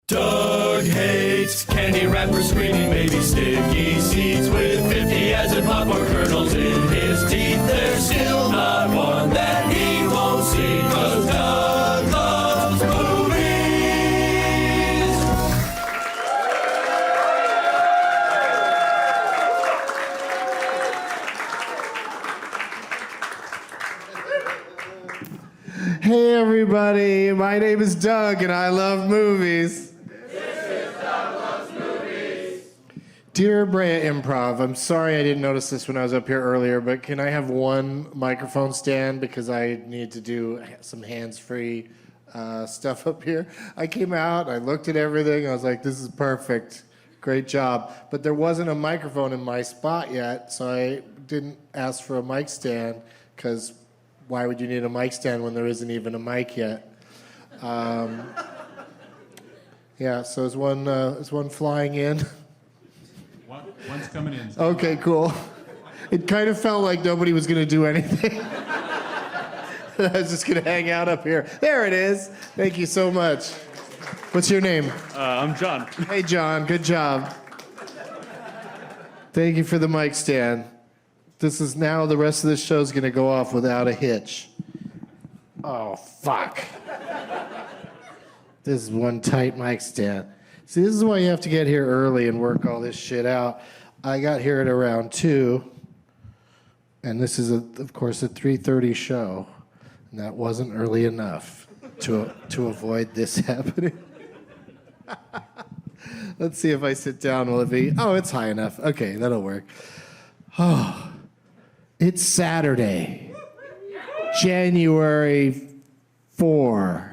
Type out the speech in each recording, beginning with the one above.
Doug hates candy wrappers, screaming baby sticky seeds with 50 acid popcorn kernels in his teeth. There's still not one that he won't see, 'cause Doug loves movies. Hey everybody, my name is Doug and I love movies. Dear Bri Improv, I'm sorry I didn't notice this when I was up here earlier, but can I have one microphone stand because I need to do some hands-free stuff up here. I came out, I looked at everything, I was like, this is perfect, great job. But there wasn't a microphone in my spot yet, so I didn't ask for a mic stand, because why would you need a mic stand when there isn't even a mic yet? Yeah, so is one flying in? One's coming in. Okay, cool. It kind of felt like nobody was going to do anything. I was just going to hang out up here. There it is. Thank you so much. What's your name? I'm John. Hey, John. Good job. Thank you for the mic stand. This is now the rest of this show is going to go off without a hitch. Oh, fuck. This is one tight mic stand. See, this is why you have to get here early and work all this shit out. I got here at around 2, and this is, of course, a 3:30 show, and that wasn't early enough to avoid this happening. Let's see if I sit down, will it be? Oh, it's high enough. Okay, that'll work. Oh, it's Saturday, January 4.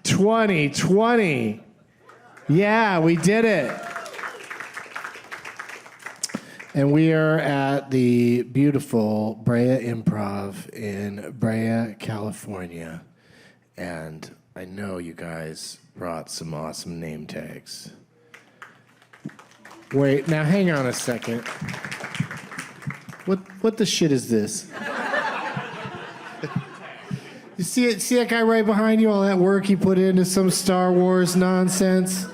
2020. Yeah, we did it. And we are at the beautiful Bri Improv in Bri, California. And I know you guys brought some awesome name tags. Wait, now hang on a second. What the shit is this? You see that guy right behind you, all that work he put into some Star Wars nonsense?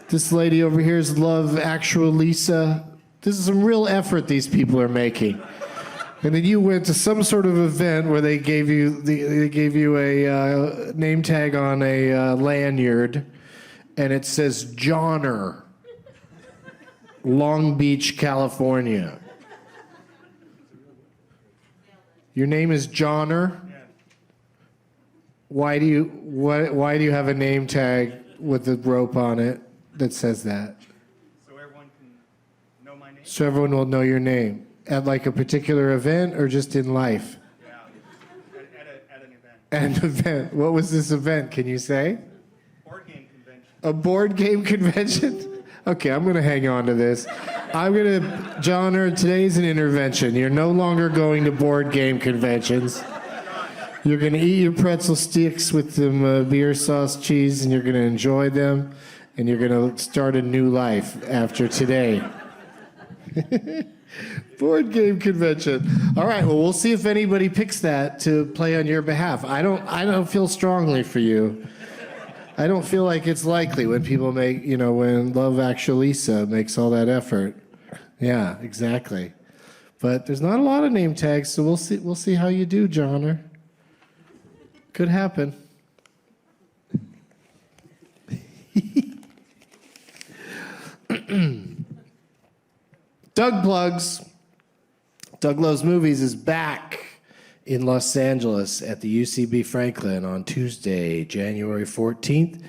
This lady over here is Love Actual Lisa. This is some real effort these people are making. And then you went to some sort of event where they gave you a name tag on a lanyard, and it says Johnner, Long Beach, California. Your name is Johnner? Why do you have a name tag with the rope on it that says that? So everyone can know my name? So everyone will know your name. At like a particular event or just in life? Yeah, at an event. An event. What was this event? Can you say? Board game convention. A board game convention? Okay, I'm going to hang on to this. John, today's an intervention. You're no longer going to board game conventions. You're going to eat your pretzel sticks with some beer sauce cheese, and you're going to enjoy them, and you're going to start a new life after today. Board game convention. All right, well, we'll see if anybody picks that to play on your behalf. I don't feel strongly for you. I don't feel like it's likely when people when Love Actual Lisa makes all that effort. Yeah, exactly. But there's not a lot of name tags, so we'll see how you do, Johnner. Could happen. Doug Plugs. Doug Loves Movies is back in Los Angeles at the UCB Franklin on Tuesday, January 14th.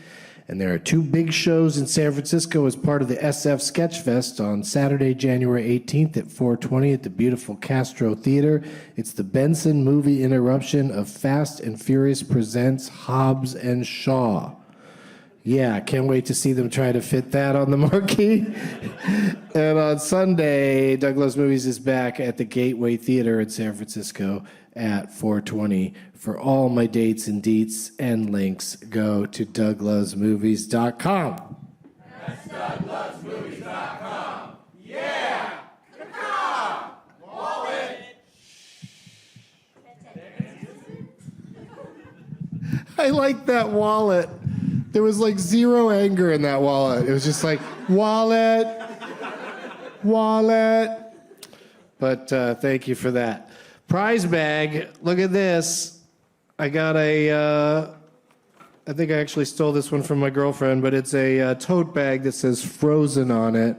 And there are 2 big shows in San Francisco as part of the SF Sketchfest on Saturday, January 18th at 4:20 at the beautiful Castro Theater. It's the Benson movie interruption of Fast and Furious Presents Hobbs and Shaw. Yeah, can't wait to see them try to fit that on the marquee. And on Sunday, Doug Loves Movies is back at the Gateway Theater in San Francisco at 4:20. For all my dates and deets and links, go to douglovesmovies.com. That's DougLovesMovies.com. Yeah! Caca! Wallet! I like that wallet. There was like zero anger in that wallet. It was just like, wallet. But thank you for that. Prize bag, look at this. I got I think I actually stole this one from my girlfriend, but it's a tote bag that says Frozen on it,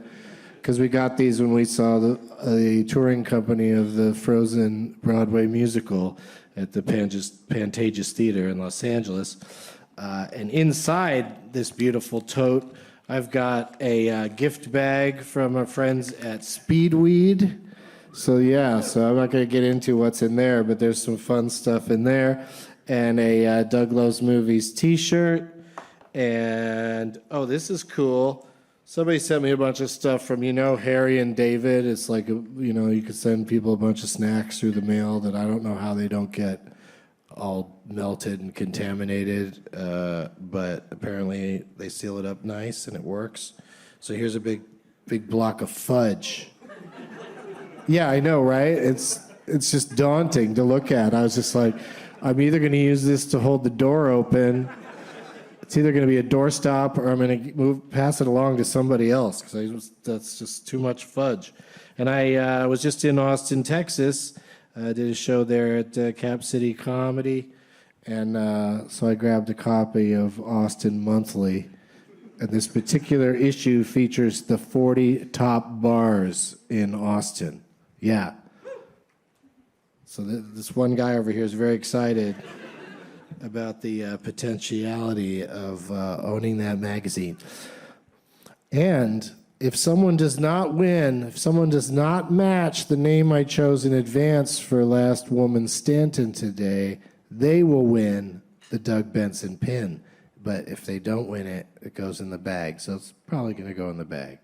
because we got these when we saw the touring company of the Frozen Broadway musical at the Pantages Theater in Los Angeles. And inside this beautiful tote, I've got a gift bag from our friends at Speedweed. So I'm not going to get into what's in there, but there's some fun stuff in there. And a Doug Loves Movies t-shirt. And, oh, this is cool. Somebody sent me a bunch of stuff from, Harry and David. It's like, you could send people a bunch of snacks through the mail that I don't know how they don't get all melted and contaminated. But apparently they seal it up nice and it works. So here's a big block of fudge. Yeah, I know, right? It's just daunting to look at. I was just like, I'm either going to use this to hold the door open. It's either going to be a doorstop or I'm going to pass it along to somebody else because that's just too much fudge. And I was just in Austin, Texas. Did a show there at Cap City Comedy. And so I grabbed a copy of Austin Monthly. And this particular issue features the 40 top bars in Austin. Yeah. So this one guy over here is very excited about the potentiality of owning that magazine. And if someone does not win, if someone does not match the name I chose in advance for Last Woman Stanton today, they will win the Doug Benson pin. But if they don't win it, it goes in the bag. So it's probably going to go in the bag.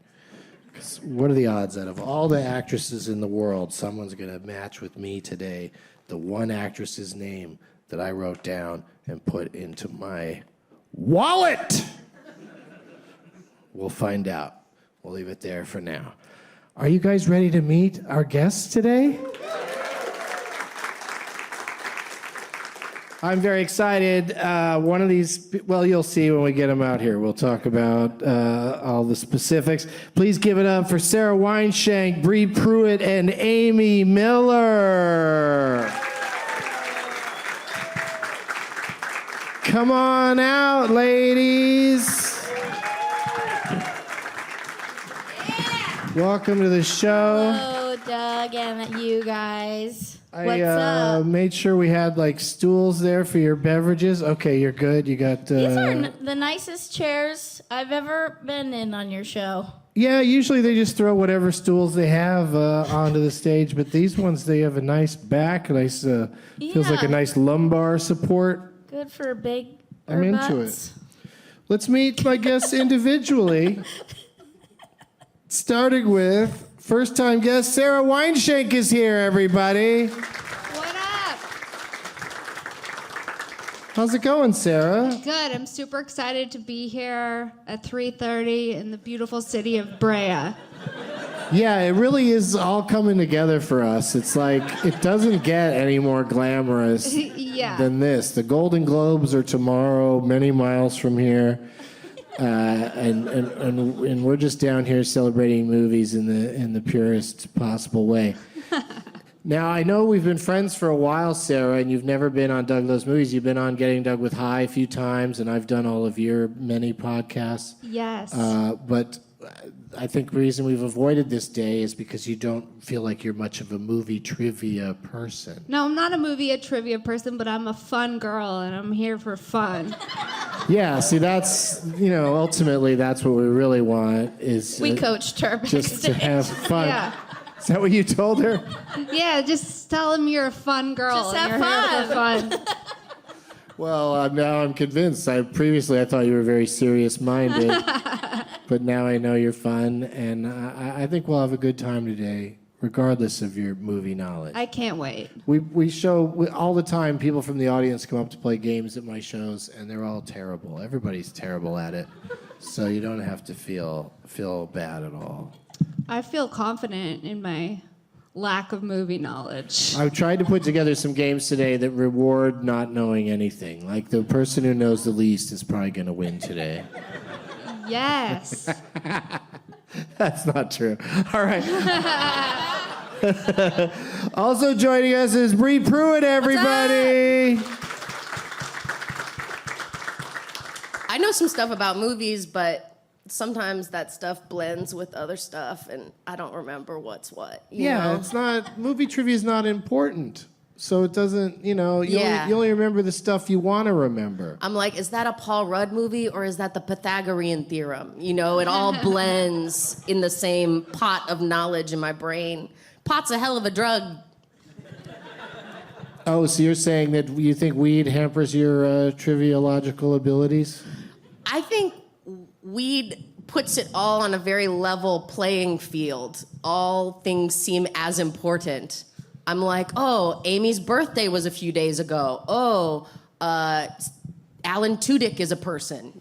Because what are the odds that of all the actresses in the world, someone's going to match with me today the one actress's name that I wrote down and put into my wallet? We'll find out. We'll leave it there for now. Are you guys ready to meet our guests today? I'm very excited. One of these, well, you'll see when we get them out here. We'll talk about all the specifics. Please give it up for Sara Weinshenk, Bri Pruett, and Amy Miller. Come on out, ladies. Welcome to the show. Hello, Doug, and you guys. What's I up? made sure we had like stools there for your beverages. Okay, you're good. You got. These are the nicest chairs I've ever been in on your show. Yeah, usually they just throw whatever stools they have onto the stage, but these ones they have a nice back, feels like a nice lumbar support. Good for big. I'm into it. Let's meet my guests individually. Starting with first-time guest Sara Weinshenk is here, everybody. What up? How's it going, Sara? Good. I'm super excited to be here at 3:30 in the beautiful city of Brea. Yeah, it really is all coming together for us. It's like it doesn't get any more glamorous Yeah. than this. The Golden Globes are tomorrow, many miles from here. And we're just down here celebrating movies in the purest possible way. Now, I know we've been friends for a while, Sara, and you've never been on Doug Loves Movies. You've been on Getting Doug with High a few times, and I've done all of your many podcasts. Yes. But I think the reason we've avoided this day is because you don't feel like you're much of a movie trivia person. No, I'm not a trivia person, but I'm a fun girl, and I'm here for fun. Yeah, see, that's, ultimately that's what we really want is... We coached her just to backstage. have fun. Yeah. Is that what you told her? Yeah, just tell him you're a fun girl. Just and have you're here for fun. Well, now I'm convinced. Previously I thought you were very serious-minded, but now I know you're fun, and I think we'll have a good time today, regardless of your movie knowledge. I can't wait. We show all the time. People from the audience come up to play games at my shows, and they're all terrible. Everybody's terrible at it, so you don't have to feel bad at all. I feel confident in my lack of movie knowledge. I tried to put together some games today that reward not knowing anything. Like the person who knows the least is probably going to win today. Yes. That's not true. All right. Also joining us is Bri Pruett, everybody. I know some stuff about movies, but sometimes that stuff blends with other stuff, and I don't remember what's what. You know? It's not, movie trivia is not important. So it doesn't, you Yeah. only remember the stuff you want to remember. I'm like, is that a Paul Rudd movie or is that the Pythagorean theorem? You know, it all blends in the same pot of knowledge in my brain. Pot's a hell of a drug. Oh, so you're saying that you think weed hampers your triviological abilities? I think weed puts it all on a very level playing field. All things seem as important. I'm like, oh, Amy's birthday was a few days ago. Oh, Alan Tudyk is a person,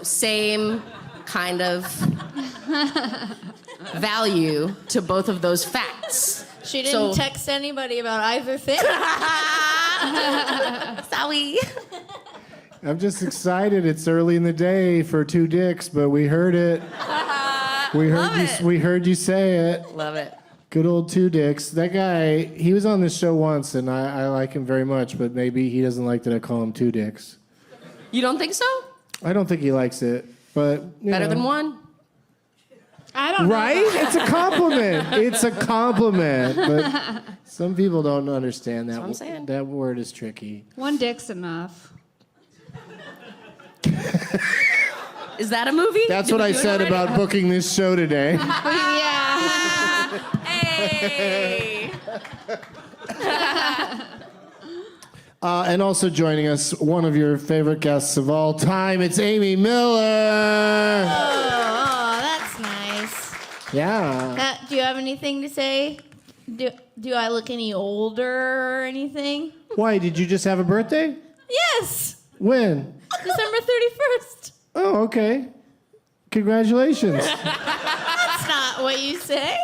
Same kind of value to both of those facts. She didn't text anybody about either thing. Sorry. I'm just excited. It's early in the day for two dicks, but we heard it. We heard you say it. Love it. Good old two dicks. That guy, he was on this show once, and I like him very much, but maybe he doesn't like that I call him two dicks. You don't think so? I don't think he likes it, but Better than one? I don't know. Right? It's a compliment. It's a compliment. But some people don't understand that. That's what I'm saying. That word is tricky. One dick's enough. Is that a movie? That's Did what we I do it said already? about booking this show today. Yeah. Hey! And also joining us, one of your favorite guests of all time, it's Amy Miller. Oh, that's nice. Yeah. Do you have anything to say? Do I look any older or anything? Why, did you just have a birthday? Yes, When? December 31st. Oh, okay. Congratulations. That's not what you say.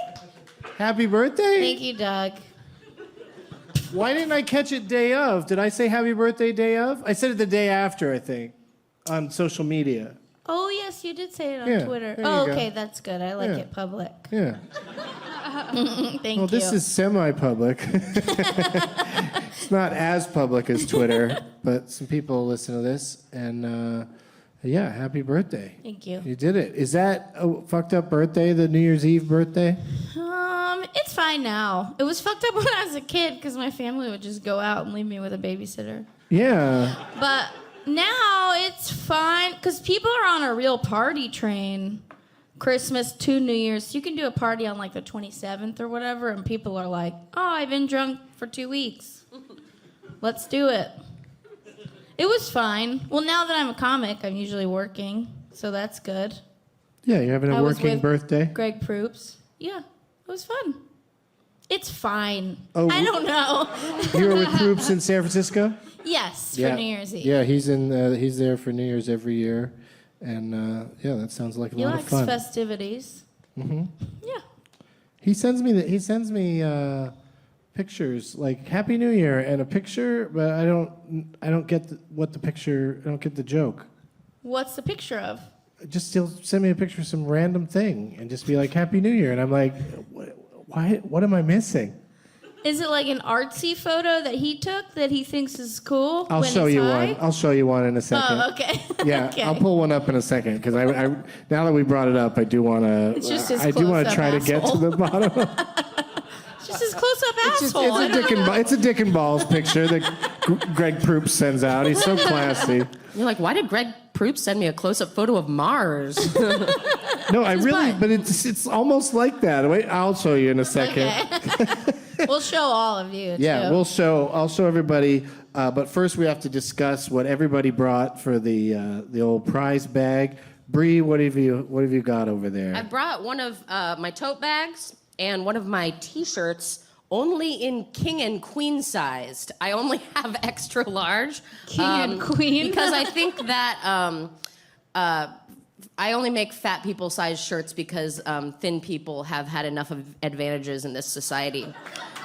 Happy birthday. Thank you, Doug. Why didn't I catch it day of? Did I say happy birthday day of? I said it the day after, I think, on social media. Oh, yes, you did say it on Yeah, Twitter. there you Oh, go. okay, that's good. I like Yeah. it public. Yeah. Thank Well, you. this is semi-public. It's not as public as Twitter, but some people listen to this, and yeah, happy birthday. Thank you. You did it. Is that a fucked up birthday, the New Year's Eve birthday? It's fine now. It was fucked up when I was a kid because my family would just go out and leave me with a babysitter. Yeah. But now it's fine because people are on a real party train. Christmas to New Year's. You can do a party on like the 27th or whatever, and people are like, oh, I've been drunk for 2 weeks. Let's do it. It was fine. Well, now that I'm a comic, I'm usually working, so that's good. Yeah, you're having I a was working with birthday? Greg Proops. Yeah, it was fun. It's fine. Oh, I don't know. You were with Proops in San Francisco? Yes, Yeah. for New Year's Eve. Yeah, he's there for New Year's every year. And yeah, that sounds like a He lot of likes fun. festivities. Mm-hmm. Yeah. He sends me pictures like Happy New Year and a picture, but I don't get I don't get the joke. What's the picture of? Just he'll send me a picture of some random thing and just be like Happy New Year, and I'm like, what am I missing? Is it like an artsy photo that he took that he thinks is cool? I'll when show it's you high? one. I'll show you one in a second. Oh, okay. Yeah, Okay. I'll pull one up in a second because I now that we brought it up, I do want to. It's just his I do want to close-up try to get to asshole. the bottom. It's just his close-up asshole. It's a Dick and Balls picture that Greg Proops sends out. He's so classy. You're like, why did Greg Proops send me a close-up photo of Mars? No, I really, butt. but it's almost like that. Wait, I'll show you in a second. Okay. We'll show all of you. Yeah, too. I'll show everybody. But first, we have to discuss what everybody brought for the old prize bag. Bri, what have you got over there? I brought one of my tote bags and one of my T-shirts, only in king and queen sized. I only have extra large. King and queen. Because I think that I only make fat people size shirts because thin people have had enough of advantages in this society.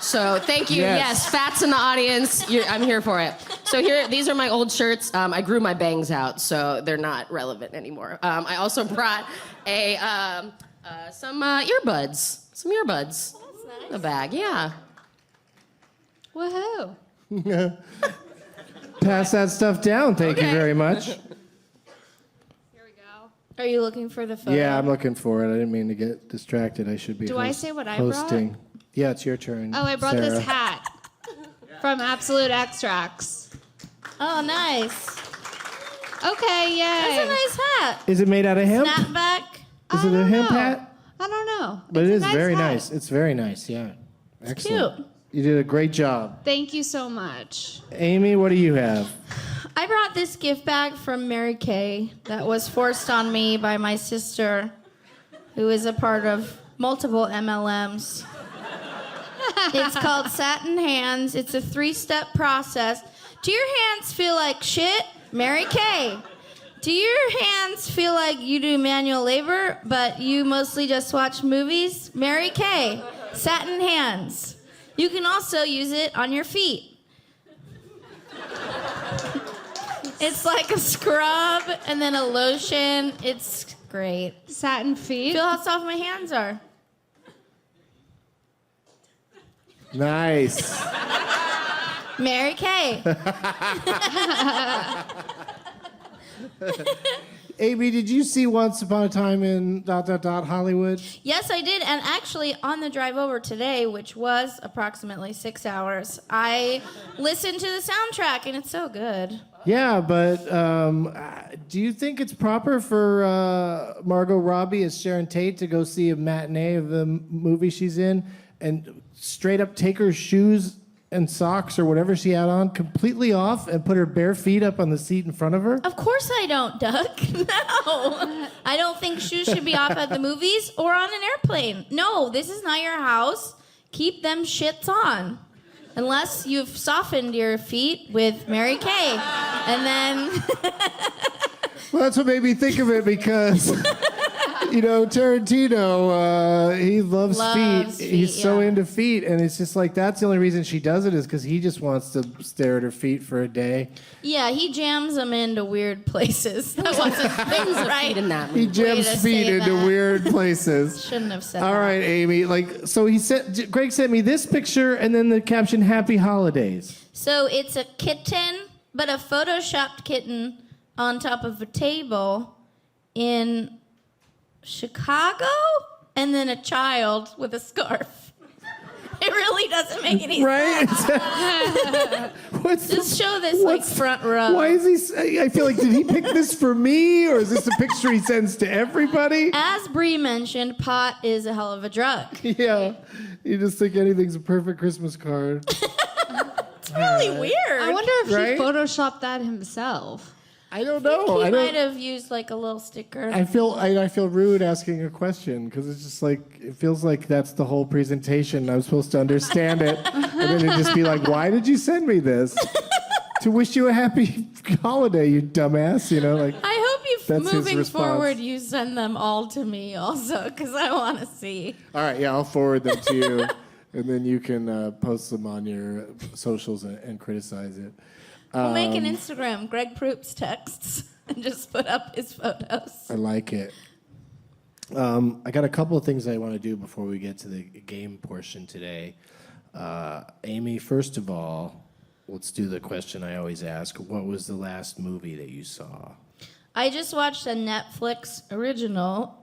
So thank you. Yes, fats in the audience. I'm here for it. So these are my old shirts. I grew my bangs out, so they're not relevant anymore. I also brought some earbuds. Some earbuds. Oh, that's nice. In the bag, yeah. Woohoo. Pass that stuff down. Thank you Okay. very much. Here we go. Are you looking for the photo? Yeah, I'm looking for it. I didn't mean to get distracted. I should be Do I say what I brought? hosting. Yeah, it's your turn. Oh, I brought Sarah. this hat from Absolute Extracts. Oh, nice. Okay, yay. That's a nice hat. Is it made out of hemp? Snapback. Is it a hemp know. hat? I don't know. But It's it a is very hat. nice. It's very nice, yeah. Excellent. Cute. You did a great job. Thank you so much. Amy, what do you have? I brought this gift bag from Mary Kay that was forced on me by my sister, who is a part of multiple MLMs. It's called Satin Hands. It's a 3-step process. Do your hands feel like shit? Mary Kay. Do your hands feel like you do manual labor, but you mostly just watch movies? Mary Kay. Satin Hands. You can also use it on your feet. It's like a scrub and then a lotion. It's great. Satin feet. Feel how soft my hands are. Nice. Mary Kay. Amy, did you see Once Upon a Time in ... Hollywood? Yes, I did. And actually, on the drive over today, which was approximately 6 hours, I listened to the soundtrack, and it's so good. Yeah, but do you think it's proper for Margot Robbie as Sharon Tate to go see a matinee of the movie she's in and straight up take her shoes and socks or whatever she had on completely off and put her bare feet up on the seat in front of her? Of course I don't, Duck. No. I don't think shoes should be off at the movies or on an airplane. No, this is not your house. Keep them shits on. Unless you've softened your feet with Mary Kay. And then... Well, that's what made me think of it because, Tarantino, he loves Loves feet. He's feet, so yeah. into feet. And it's just like, that's the only reason she does it is because he just wants to stare at her feet for a day. Yeah, he jams them into weird places. That wasn't right. In that He movie. jams to feet say into that. weird places. Shouldn't have said All that. right, Amy. Greg sent me this picture and then the caption, Happy Holidays. So it's a kitten, but a photoshopped kitten on top of a table in Chicago, and then a child with a scarf. It really doesn't make any sense. Right? Just show this front row. Why is he? I feel like, did he pick this for me, or is this a picture he sends to everybody? As Bri mentioned, pot is a hell of a drug. Yeah, you just think anything's a perfect Christmas card. It's really weird. I wonder if Right? he photoshopped that himself. I don't know. He might have used like a little sticker. I feel rude asking a question because it's just like it feels like that's the whole presentation. I'm supposed to understand it, and then it'd just be like, "Why did you send me this?" To wish you a happy holiday, you dumbass. I hope That's his moving response. forward you send them all to me also, because I want to see. All right, yeah, I'll forward them to you, and then you can post them on your socials and criticize it. We'll make an Instagram, Greg Proops Texts, and just put up his photos. I like it. I got a couple of things I want to do before we get to the game portion today. Amy, first of all, let's do the question I always ask. What was the last movie that you saw? I just watched a Netflix original,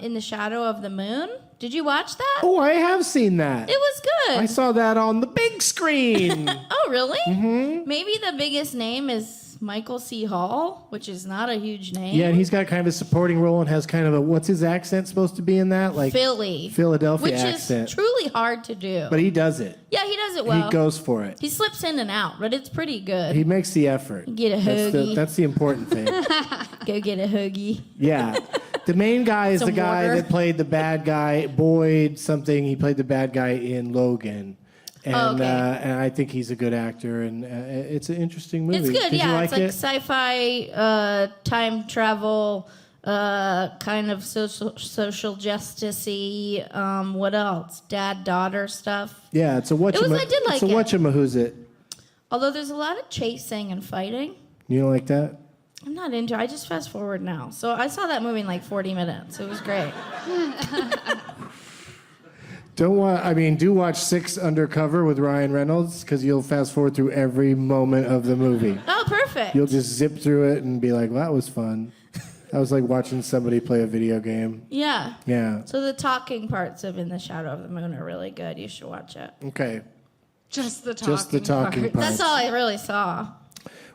In the Shadow of the Moon. Did you watch that? Oh, I have seen that. It was good. I saw that on the big screen. Oh, really? Mm-hmm. Maybe the biggest name is Michael C. Hall, which is not a huge name. Yeah, and he's got kind of a supporting role and has kind of a, what's his accent supposed to be in that? Like Philly. Philadelphia which accent. is truly hard to do. But he does it. Yeah, he does it well. He goes for it. He slips in and out, but it's pretty good. He makes the effort. Get a hoagie. That's the important thing. Go get a hoagie. Yeah. The main guy is the Some guy water. that played the bad guy, Boyd something. He played the bad guy in Logan. And, Okay. And I think he's a good actor, and it's an interesting movie. It's good, Did yeah. you like It's like it? sci-fi, time travel, kind of social justice-y. What else? Dad-daughter stuff. Yeah, it's a I did like it's a it. whatchamahoosit. Although there's a lot of chasing and fighting. You don't like that? I'm not into it. I just fast forward now. So I saw that movie in like 40 minutes. It was great. Do watch 6 Undercover with Ryan Reynolds, because you'll fast forward through every moment of the movie. Oh, perfect. You'll just zip through it and be like, well, that was fun. That was like watching somebody play a video game. Yeah. Yeah. So the talking parts of In the Shadow of the Moon are really good. You should watch it. Okay. Just the talking talking part. part. That's all I really saw.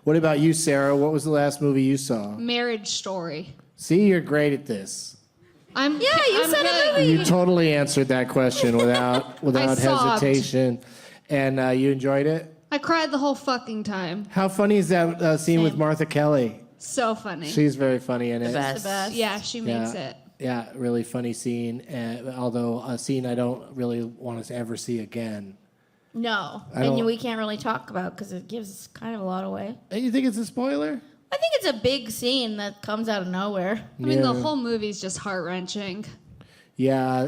What about you, Sarah? What was the last movie you saw? Marriage Story. See, you're great at this. I'm Yeah, you I'm said good. a movie. You totally answered that question without sobbed. hesitation. And you enjoyed it? I cried the whole fucking time. How funny is that scene with Same. Martha Kelly? So funny. She's very funny in it. Best. The best. Yeah, she makes it. Yeah, really funny scene. Although a scene I don't really want to ever see again. No. I don't- And we can't really talk about because it gives kind of a lot away. And you think it's a spoiler? I think it's a big scene that comes out of nowhere. I mean, the Yeah. whole movie's just heart-wrenching. Yeah,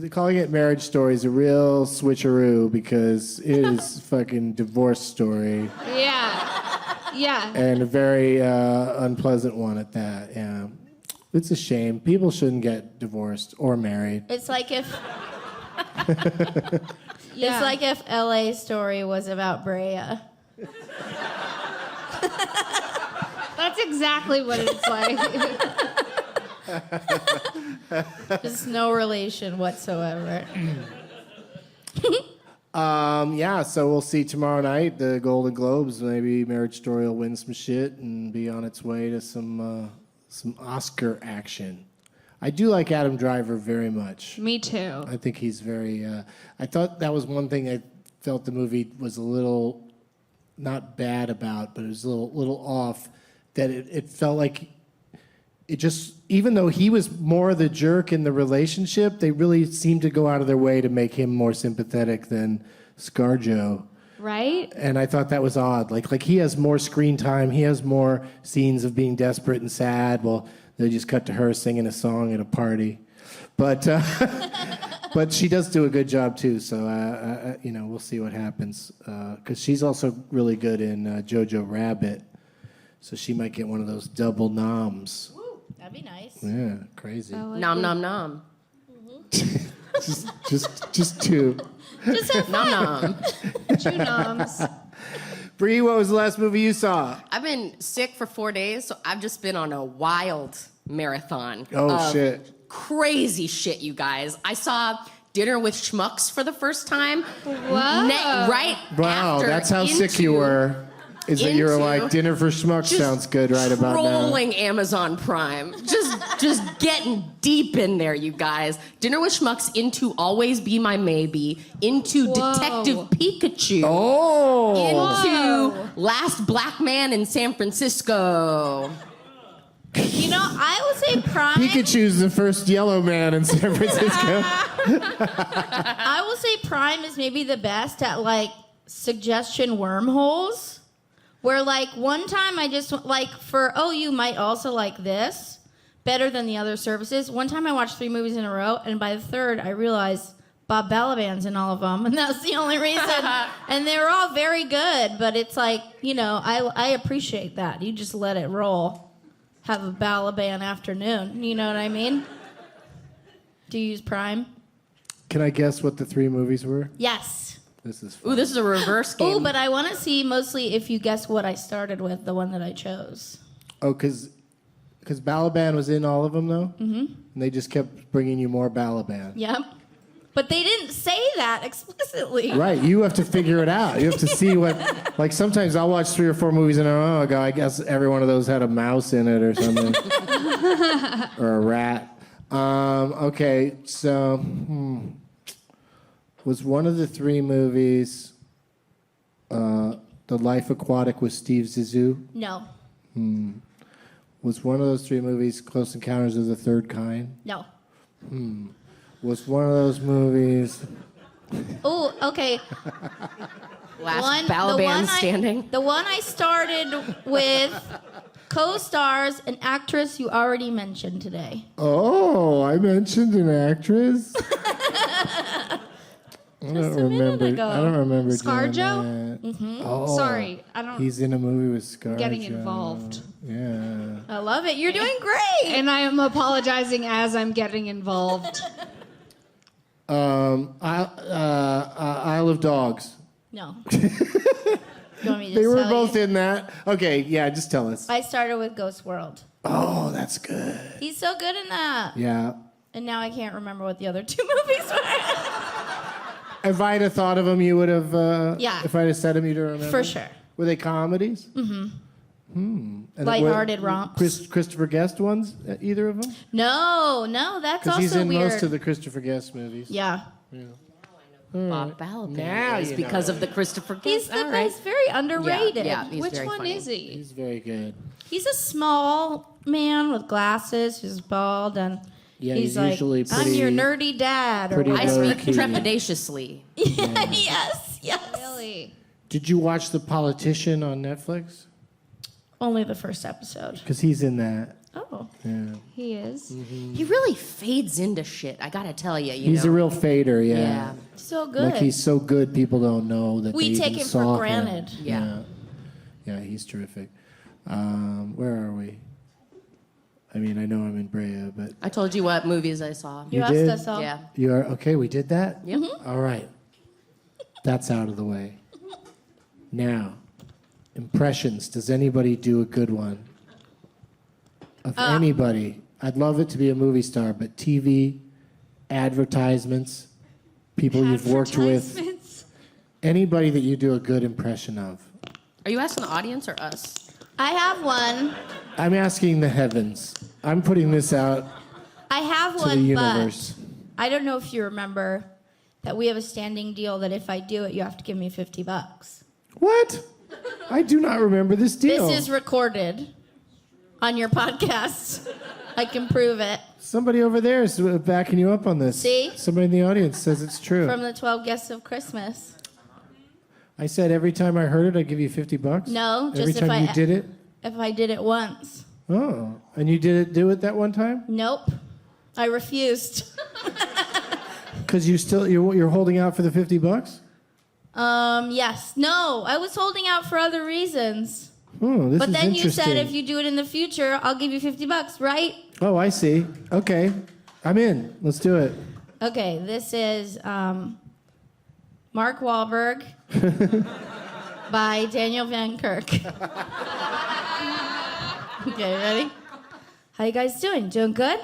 calling it Marriage Story is a real switcheroo, because it is fucking divorce story, Yeah. Yeah. and a very unpleasant one at that. Yeah, it's a shame. People shouldn't get divorced or married. It's like if Yeah. it's like if LA Story was about Brea. That's exactly what it's like. Just no relation whatsoever. Yeah, so we'll see tomorrow night, the Golden Globes. Maybe Marriage Story will win some shit and be on its way to some Oscar action. I do like Adam Driver very much. Me too. I think he's very. I thought that was one thing I felt the movie was a little not bad about, but it was a little off. That it felt like it just, even though he was more the jerk in the relationship, they really seemed to go out of their way to make him more sympathetic than ScarJo. Right? And I thought that was odd. Like he has more screen time. He has more scenes of being desperate and sad. Well, they just cut to her singing a song at a party. But but she does do a good job too. So we'll see what happens. Because she's also really good in Jojo Rabbit. So she might get one of those double noms. Woo, that'd be nice. Yeah, crazy. Nom nom nom. Just two. Just have Nom fun. nom. Two noms. Bree, what was the last movie you saw? I've been sick for 4 days, so I've just been on a wild marathon. Oh, of shit. Crazy shit, you guys. I saw Dinner with Schmucks for the first time. Whoa. Right Wow, after that's how sick you into- were. Is that you were into like, Dinner for Schmucks just sounds good right about now. Trolling Amazon Prime. Just getting deep in there, you guys. Dinner with Schmucks, into Always Be My Maybe, into Whoa. Detective Pikachu, Oh! into Last Black Man in San Francisco. You know, I would say Prime. Pikachu's the first yellow man in San Francisco. I will say Prime is maybe the best at like suggestion wormholes. Where like one time I just like you might also like this better than the other services. One time I watched 3 movies in a row, and by the third I realized Bob Balaban's in all of them, and that's the only reason. And they were all very good, but it's like, I appreciate that. You just let it roll. Have a Balaban afternoon. You know what I mean? Do you use Prime? Can I guess what the 3 movies were? Yes. This is fun. Ooh, this is a reverse game. Oh, but I want to see mostly if you guess what I started with, the one that I chose. Oh, because Balaban was in all of them, though? Mm-hmm. And they just kept bringing you more Balaban. Yep. But they didn't say that explicitly. Right, you have to figure it out. You have to see what... Like, sometimes I'll watch 3 or 4 movies in a row and go, I guess every one of those had a mouse in it or something. Or a rat. Okay, so... Was one of the 3 movies The Life Aquatic with Steve Zissou? No. Was one of those 3 movies Close Encounters of the Third Kind? No. Was one of those movies... Oh, okay. Last Balaban standing. The one I started with co-stars an actress you already mentioned today. Oh, I mentioned an actress. I don't a minute remember. ago. I don't remember ScarJo? doing that. Oh, Sorry, I don't. He's in a movie with ScarJo. Getting involved. Yeah. I love it. You're doing great. And I am apologizing as I'm getting involved. Isle of Dogs. No. You want me to They just were tell both you? in that. Okay, yeah, just tell us. I started with Ghost World. Oh, that's good. He's so good in that. Yeah. And now I can't remember what the other two movies were. If I'd have thought of them, you would have. Yeah. If I'd have said them, you'd have remembered. For sure. Were they comedies? Mm-hmm. And Lighthearted romps. Christopher Guest ones? Either of them? No, that's Because also he's in weird. most of the Christopher Guest movies. Yeah. Bob Balaban Now is you because know. of the Christopher Guest. He's the All right. best, very underrated. Yeah, he's Which very one funny. is he? He's very good. He's a small man with glasses who's bald, and Yeah, he's he's like, usually I'm pretty- your nerdy dad. Or pretty whatever. I low speak key. trepidatiously. Yes. Really? Did you watch The Politician on Netflix? Only the first episode. Because he's in that. Oh. Yeah. He is. He really fades into shit. I gotta tell you, He's a real fader, yeah. Yeah. So good. Like he's so good, people don't know that We they take even him for saw granted. Yeah. Yeah, he's terrific. Where are we? I mean, I know I'm in Brea, but I told you what movies I saw. you You asked did? us all. Yeah. you are okay. We did that. Yep. All right. That's out of the way. Now, impressions. Does anybody do a good one? Of anybody. I'd love it to be a movie star, but TV, advertisements, people you've worked with, Advertisements. anybody that you do a good impression of. Are you asking the audience or us? I have one. I'm asking the heavens. I'm putting this out I have to the one, universe. but I don't know if you remember that we have a standing deal that if I do it, you have to give me $50. What? I do not remember this deal. This is recorded on your podcast. I can prove it. Somebody over there is backing you up on this. See? Somebody in the audience says it's true. From the 12 Guests of Christmas. I said every time I heard it, I'd give you $50. No, every just time if you did it. If I did it once. Oh, and you do it that one time? Nope. I refused. Because you're holding out for the $50? Yes. No, I was holding out for other reasons. Oh, this But is then you interesting. said if you do it in the future, I'll give you $50, right? Oh, I see. Okay, I'm in. Let's do it. Okay, this is Mark Wahlberg by Daniel Van Kirk. Okay, ready? How you guys doing? Doing good?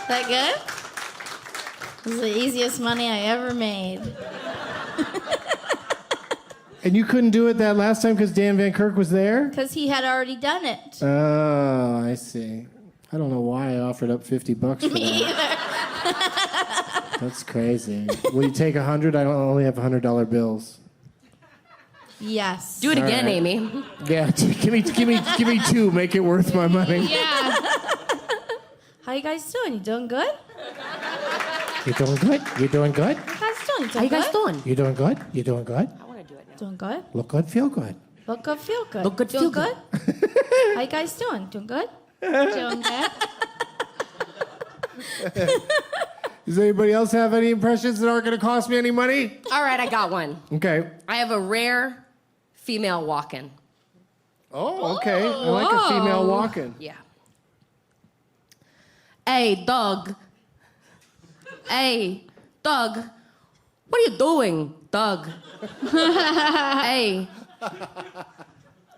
That good? This is the easiest money I ever made. And you couldn't do it that last time because Dan Van Kirk was there? Because he had already done it. Oh, I see. I don't know why I offered up $50 for Me that. either. That's crazy. Will you take 100? I only have $100 bills. Yes. Do it All again, right. Amy. Yeah, give me two. Make it worth my money. Yeah. How you guys doing? You doing good? You doing good? You doing good? How you guys doing? How you guys good? doing? You doing good? You doing good? I want to do it now. Doing good? Look good, feel good. Look good, feel good. Look good, doing feel good. How you guys doing? Doing good? Doing good. Does anybody else have any impressions that aren't going to cost me any money? All right, I got one. Okay. I have a rare female walk-in. Oh, okay. I like a female walking. Yeah. Hey, Doug. Hey, Doug. What are you doing, Doug? Hey.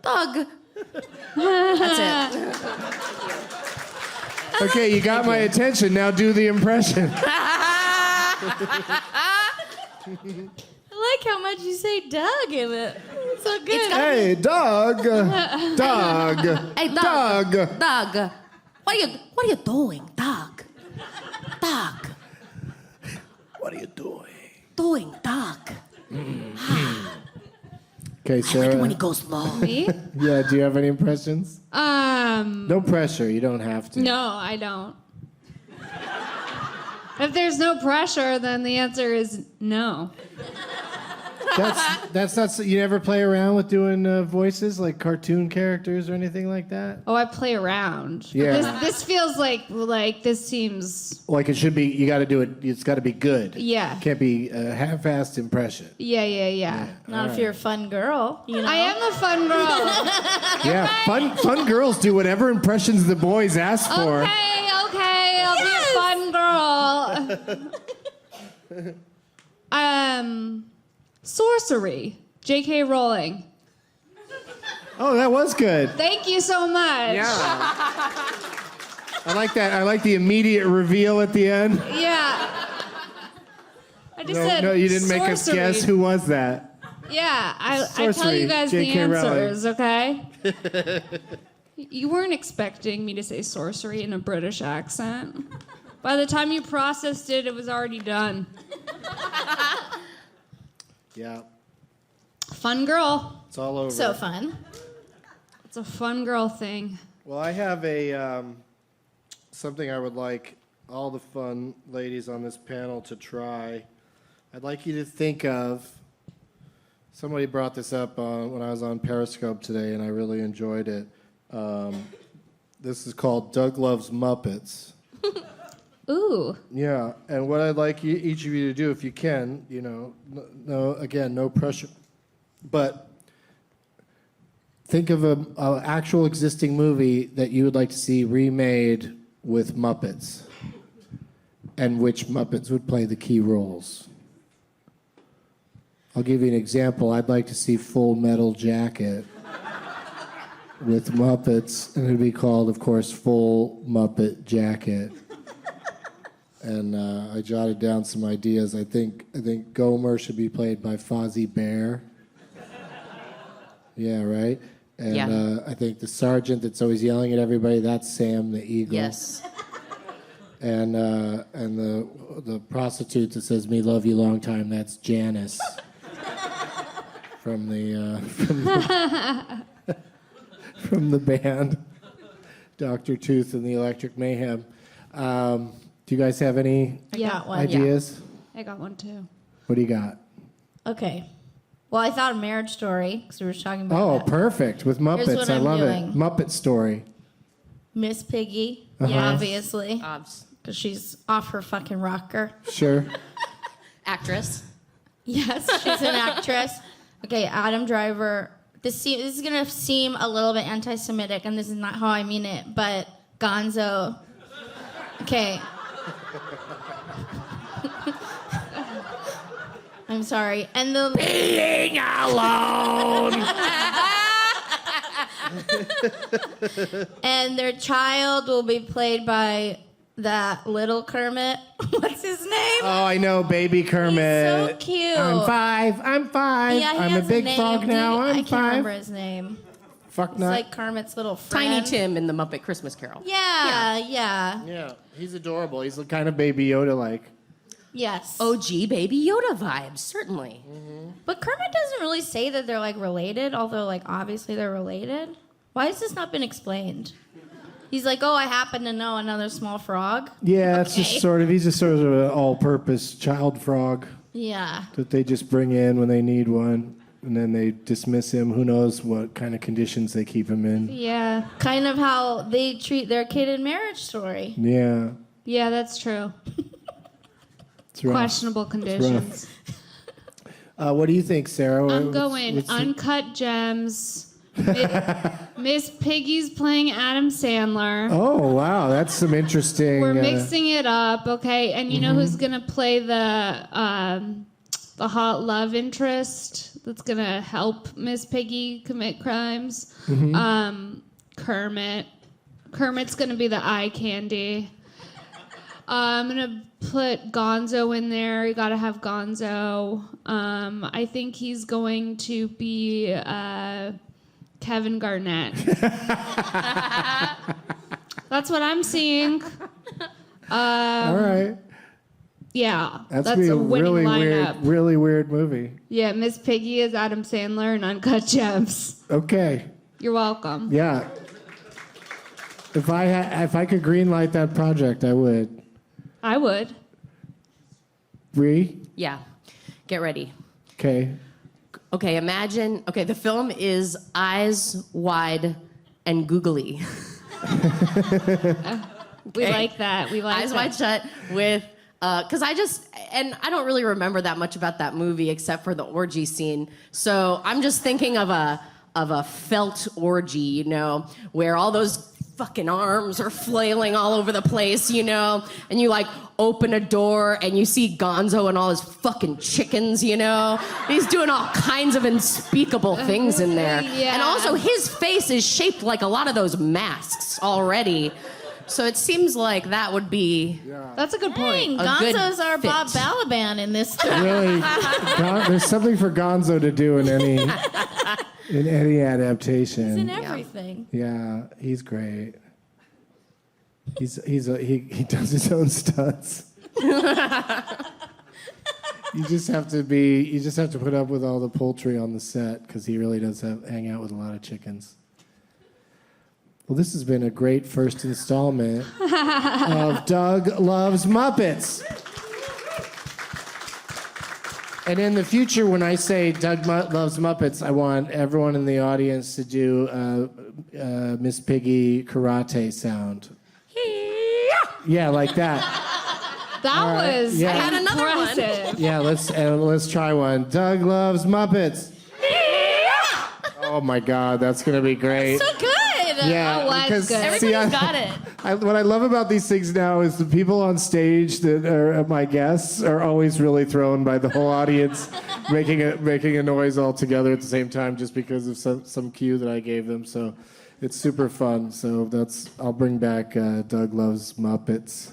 Doug. That's it. Okay, you got my attention. Now do the impression. I like how much you say Doug in it. It's so good. Hey, Doug. Doug. Hey, Doug. Doug. What are you doing, Doug? Doug. What are you doing? Doing, Doug. Okay, I like it Sarah. when he goes low. Me? Yeah, do you have any impressions? Um. No pressure. You don't have to. No, I don't. If there's no pressure, then the answer is no. That's not. You never play around with doing voices like cartoon characters or anything like that. Oh, I play around. Yeah. This feels like this seems. Like it should be. You got to do it. It's got to be good. Yeah. Can't be a half-assed impression. Yeah. Not if you're a fun girl. You know? I am a fun girl. Yeah, fun girls do whatever impressions the boys ask for. Okay, I'll be a fun girl. Sorcery. J.K. Rowling. Oh, that was good. Thank you so much. Yeah. I like that. I like the immediate reveal at the end. Yeah. I just said No, you didn't make us sorcery. guess who was that. Yeah, I tell Sorcery, you guys the J.K. Rowling. answers, okay? You weren't expecting me to say sorcery in a British accent. By the time you processed it, it was already done. Yeah, Fun girl. it's all over. So fun. It's a fun girl thing. Well, I have a something I would like all the fun ladies on this panel to try. I'd like you to think of. Somebody brought this up when I was on Periscope today, and I really enjoyed it. This is called Doug Loves Muppets. Ooh. Yeah, and what I'd like each of you to do, if you can, no pressure, but think of an actual existing movie that you would like to see remade with Muppets, and which Muppets would play the key roles. I'll give you an example. I'd like to see Full Metal Jacket with Muppets, and it'd be called, of course, Full Muppet Jacket. And I jotted down some ideas. I think Gomer should be played by Fozzie Bear. Yeah, right? And Yeah. I think the sergeant that's always yelling at everybody, that's Sam the Eagle. Yes. And the prostitute that says "Me love you long time," that's Janice from the band Dr. Tooth and the Electric Mayhem. Do you guys have any I got one. ideas? I got one too. What do you got? Okay. Well, I thought of Marriage Story because we were talking about Oh, that. perfect. With Here's Muppets. what I I'm love doing. it. Muppet Story. Miss Piggy, Uh-huh. obviously, because she's off her fucking rocker. Sure. Actress. Yes, she's an actress. Okay, Adam Driver. This is going to seem a little bit anti-Semitic, and this is not how I mean it, but Gonzo. Okay. I'm sorry. And the being alone. And their child will be played by that little Kermit. What's his name? Oh, I know, Baby Kermit. He's so cute. I'm five. Yeah, he I'm a has big name. frog now. I I'm can't five. remember his name. Fuck It's not. like Kermit's little friend. Tiny Tim in the Muppet Christmas Carol. Yeah. Yeah, he's adorable. He's kind of Baby Yoda-like. Yes. OG Baby Yoda vibes, certainly. But Kermit doesn't really say that they're like related, although like obviously they're related. Why has this not been explained? He's like, oh, I happen to know another small frog. Yeah, it's Okay. just he's just sort of an all-purpose child frog Yeah. that they just bring in when they need one, and then they dismiss him. Who knows what kind of conditions they keep him in. Yeah. Kind of how they treat their kid in Marriage Story. Yeah, Yeah, that's true. it's rough. Questionable conditions. What do you think, Sarah? I'm What's- going what's the- Uncut Gems. Miss Piggy's playing Adam Sandler. Oh, wow, that's some interesting. We're mixing it up, okay? And you know who's gonna play the hot love interest that's gonna help Miss Piggy commit crimes? Kermit. Kermit's gonna be the eye candy. I'm gonna put Gonzo in there. You gotta have Gonzo. I think he's going to be Kevin Garnett. That's what I'm seeing. All right, Yeah, that's, that's be a a winning lineup. really weird movie. Yeah, Miss Piggy is Adam Sandler and Uncut Gems. Okay, You're welcome. yeah. If I could greenlight that project, I would. I would. Bri? Yeah. Get ready. Okay. Okay, imagine. Okay, the film is Eyes Wide and Googly. We like that. We like Eyes that. Wide Shut with, because I don't really remember that much about that movie except for the orgy scene. So I'm just thinking of a felt orgy, you know, where all those fucking arms are flailing all over the place, you know, and you like open a door and you see Gonzo and all his fucking chickens, you know. He's doing all kinds of unspeakable things in there. Yeah. And also his face is shaped like a lot of those masks already. So it seems like that would be That's a good point. Dang, A good Gonzo's our fit. Bob Balaban in this story. Really, there's something for Gonzo to do in any adaptation. He's in everything. Yeah, he's great. He does his own stunts. You just have to put up with all the poultry on the set because he really does hang out with a lot of chickens. Well, this has been a great first installment of Doug Loves Muppets. And in the future, when I say Doug Loves Muppets, I want everyone in the audience to do Miss Piggy karate sound. Yeah, like that. That was Yeah. I had another one. impressive. Yeah, let's try one. Doug Loves Muppets. Oh my God, that's gonna be great. So good. Yeah, That was because good. Everybody's got it. What I love about these things now is the people on stage that are my guests are always really thrown by the whole audience making a noise all together at the same time just because of some cue that I gave them. So it's super fun. So I'll bring back Doug Loves Muppets.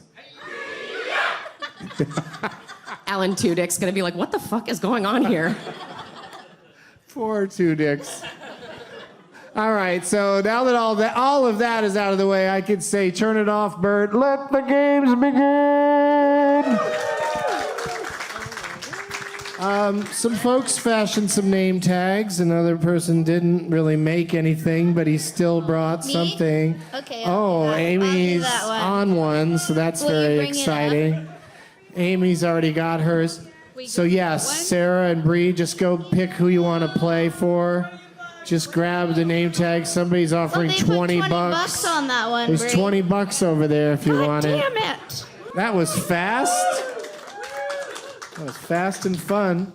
Alan Tudyk's gonna be like, what the fuck is going on here? Poor two dicks. All right, so now that all of that is out of the way, I could say, turn it off, Bert. Let the games begin. Some folks fashioned some name tags. Another person didn't really make anything, but he still brought Me? something. Okay, Oh, I'll do Amy's that one. on one, so that's Will you very bring it up? exciting. Amy's already got hers. So yes, one? Sarah and Bri, just go pick who you want to play for. Just grab the name tag. Somebody's offering They put 20 $20 bucks. on that one, There's Bri. 20 bucks over there if you God want it. damn it. That was fast. That was fast and fun.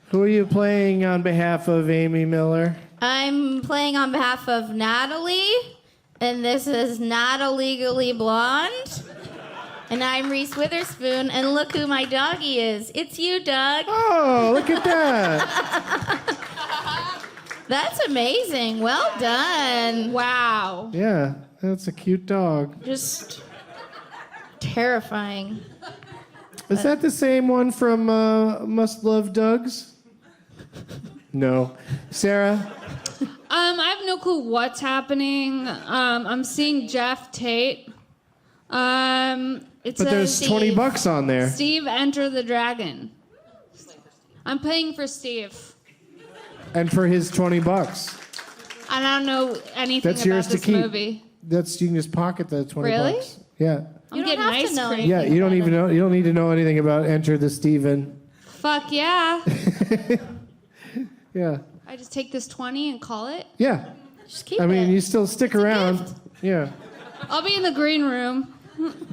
Who are you playing on behalf of, Amy Miller? I'm playing on behalf of Natalie, and this is Not Illegally Blonde. And I'm Reese Witherspoon, and look who my doggy is. It's you, Doug. Oh, look at that. That's amazing. Well done. Wow. Yeah, that's a cute dog. Just terrifying. Is that the same one from Must Love Doug's? No. Sarah? I have no clue what's happening. I'm seeing Jeff Tate. It But says there's 20 bucks on there. Steve Enter the Dragon. I'm paying for Steve. And for his 20 bucks. I don't know anything That's about yours to this keep. movie. You can just pocket the 20 Really? bucks. Yeah. I'm You don't getting have to ice know cream. anything. Yeah, you don't even know. You don't need to know anything about Enter the Steven. Fuck yeah. Yeah. I just take this 20 and call it. Yeah. Just keep I mean, it. you still stick a around. gift. Yeah. I'll be in the green room.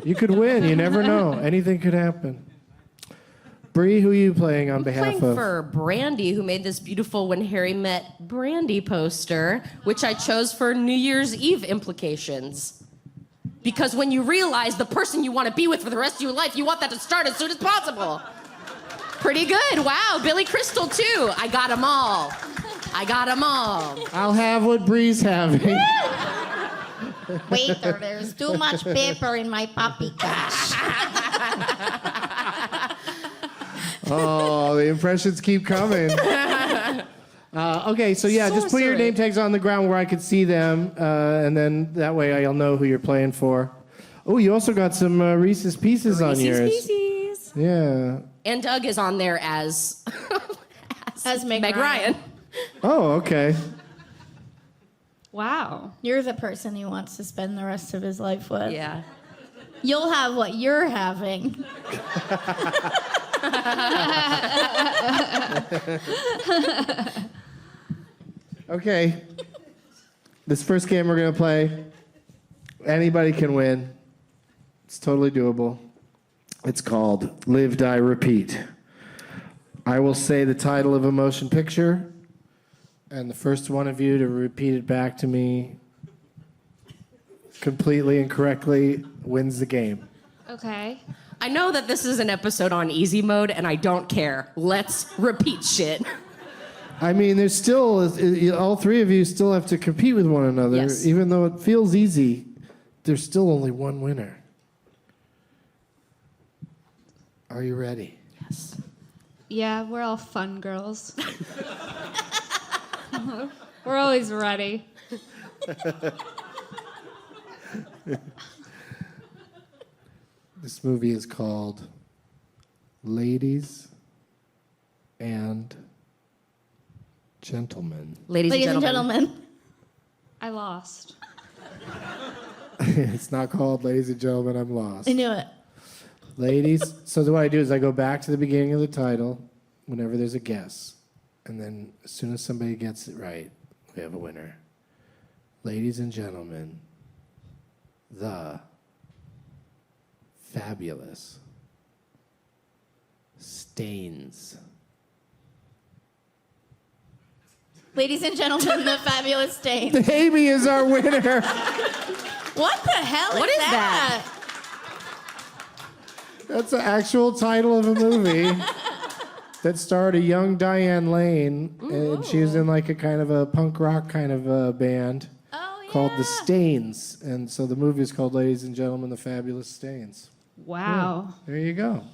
You could win. You never know. Anything could happen. Bri, who are you playing on behalf Playing of? for Brandy, who made this beautiful When Harry Met Brandy poster, which I chose for New Year's Eve implications. Because when you realize the person you want to be with for the rest of your life, you want that to start as soon as possible. Pretty good. Wow, Billy Crystal too. I got them all. I'll have what Bri's having. Waiter, there's too much paper in my puppy cash. Oh, the impressions keep coming. Okay, so yeah, just put your Sorcery. name tags on the ground where I could see them, and then that way I'll know who you're playing for. Oh, you also got some Reese's Pieces on yours. Reese's Pieces. Yeah. And Doug is on there as As Meg Meg Ryan. Ryan. Oh, okay. Wow. You're the person he wants to spend the rest of his life with. Yeah. You'll have what you're having. Okay. This first game we're going to play, anybody can win. It's totally doable. It's called Live, Die, Repeat. I will say the title of a motion picture, and the first one of you to repeat it back to me completely and correctly wins the game. Okay. I know that this is an episode on easy mode, and I don't care. Let's repeat shit. I mean, there's still, all three of you still have to compete with one another. Yes. Even though it feels easy, there's still only one winner. Are you ready? Yes. Yeah, we're all fun girls. We're always ready. This movie is called Ladies and Gentlemen. Ladies Ladies and and gentlemen. gentlemen. I lost. It's not called Ladies and Gentlemen, I'm lost. I knew it. Ladies, so what I do is I go back to the beginning of the title whenever there's a guess. And then as soon as somebody gets it right, we have a winner. Ladies and gentlemen, the fabulous Stains. Ladies and gentlemen, the fabulous Stain. Amy is our winner. What the hell What is is that? That's the actual title of a movie that starred a young Diane Lane, and she was in like a kind of a punk rock kind of a band Oh, yeah. called The Stains, and so the movie is called Ladies and Gentlemen, the Fabulous Stains. Wow. There you go.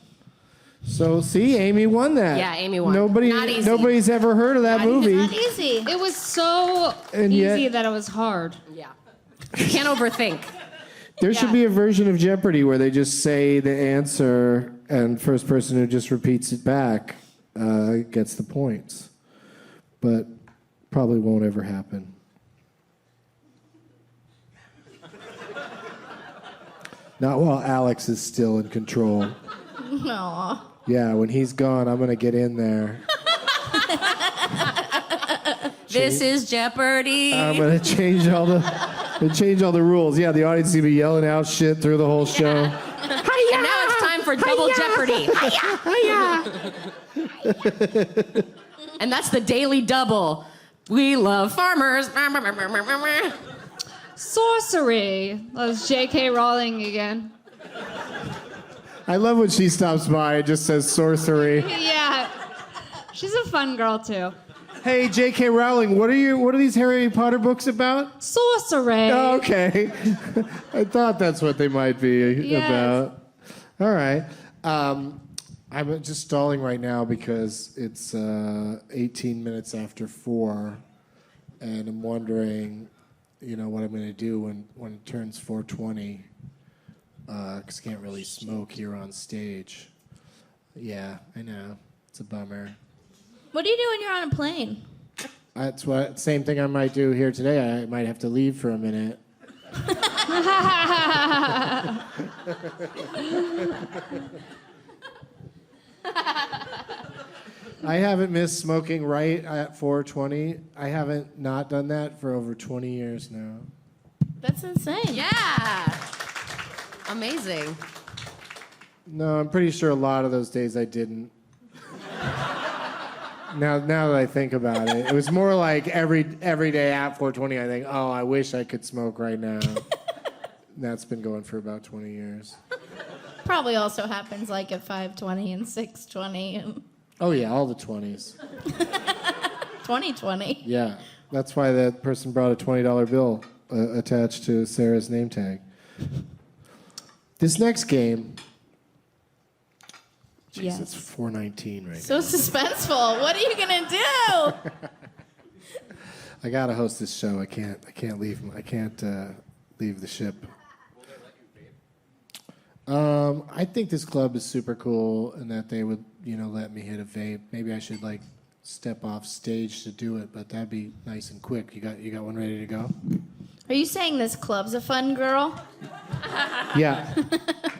So see, Amy won that. Yeah, Amy won. Nobody, Not easy. nobody's ever heard of that movie. Not easy. It was so And easy yet- that it was hard. Yeah. You can't overthink. There should Yeah. be a version of Jeopardy where they just say the answer, and first person who just repeats it back gets the points. But probably won't ever happen. Not while Alex is still in control. Aw. Yeah, when he's gone, I'm going to get in there. This is Jeopardy. I'm going to change all the rules. Yeah, the audience is going to be yelling out shit through the whole show. And now it's time for Double Jeopardy. And that's the Daily Double. We love farmers. Sorcery. That was J.K. Rowling again. I love when she stops by and just says sorcery. Yeah. She's a fun girl, too. Hey, J.K. Rowling, what are these Harry Potter books about? Sorcery. Oh, okay. I thought that's what they might be Yes. about. All right. I'm just stalling right now because it's 18 minutes after 4, and I'm wondering, what I'm going to do when it turns 4:20, because I can't really smoke here on stage. Yeah, I know. It's a bummer. What do you do when you're on a plane? That's same thing I might do here today. I might have to leave for a minute. I haven't missed smoking right at 4:20. I haven't not done that for over 20 years now. That's insane. Yeah. Amazing. No, I'm pretty sure a lot of those days I didn't. Now that I think about it, it was more like every day at 4:20, I think, oh, I wish I could smoke right now. That's been going for about 20 years. Probably also happens like at 5:20 and 6:20 and Oh yeah, all the 20s. 2020. Yeah, that's why that person brought a $20 bill attached to Sarah's name tag. This next game, jeez, Yes. it's 4:19 right So now. suspenseful. What are you gonna do? I gotta host this show. I can't leave. I can't leave the ship. I think this club is super cool, and that they would, let me hit a vape. Maybe I should step off stage to do it, but that'd be nice and quick. You got one ready to go? Are you saying this club's a fun girl? Yeah,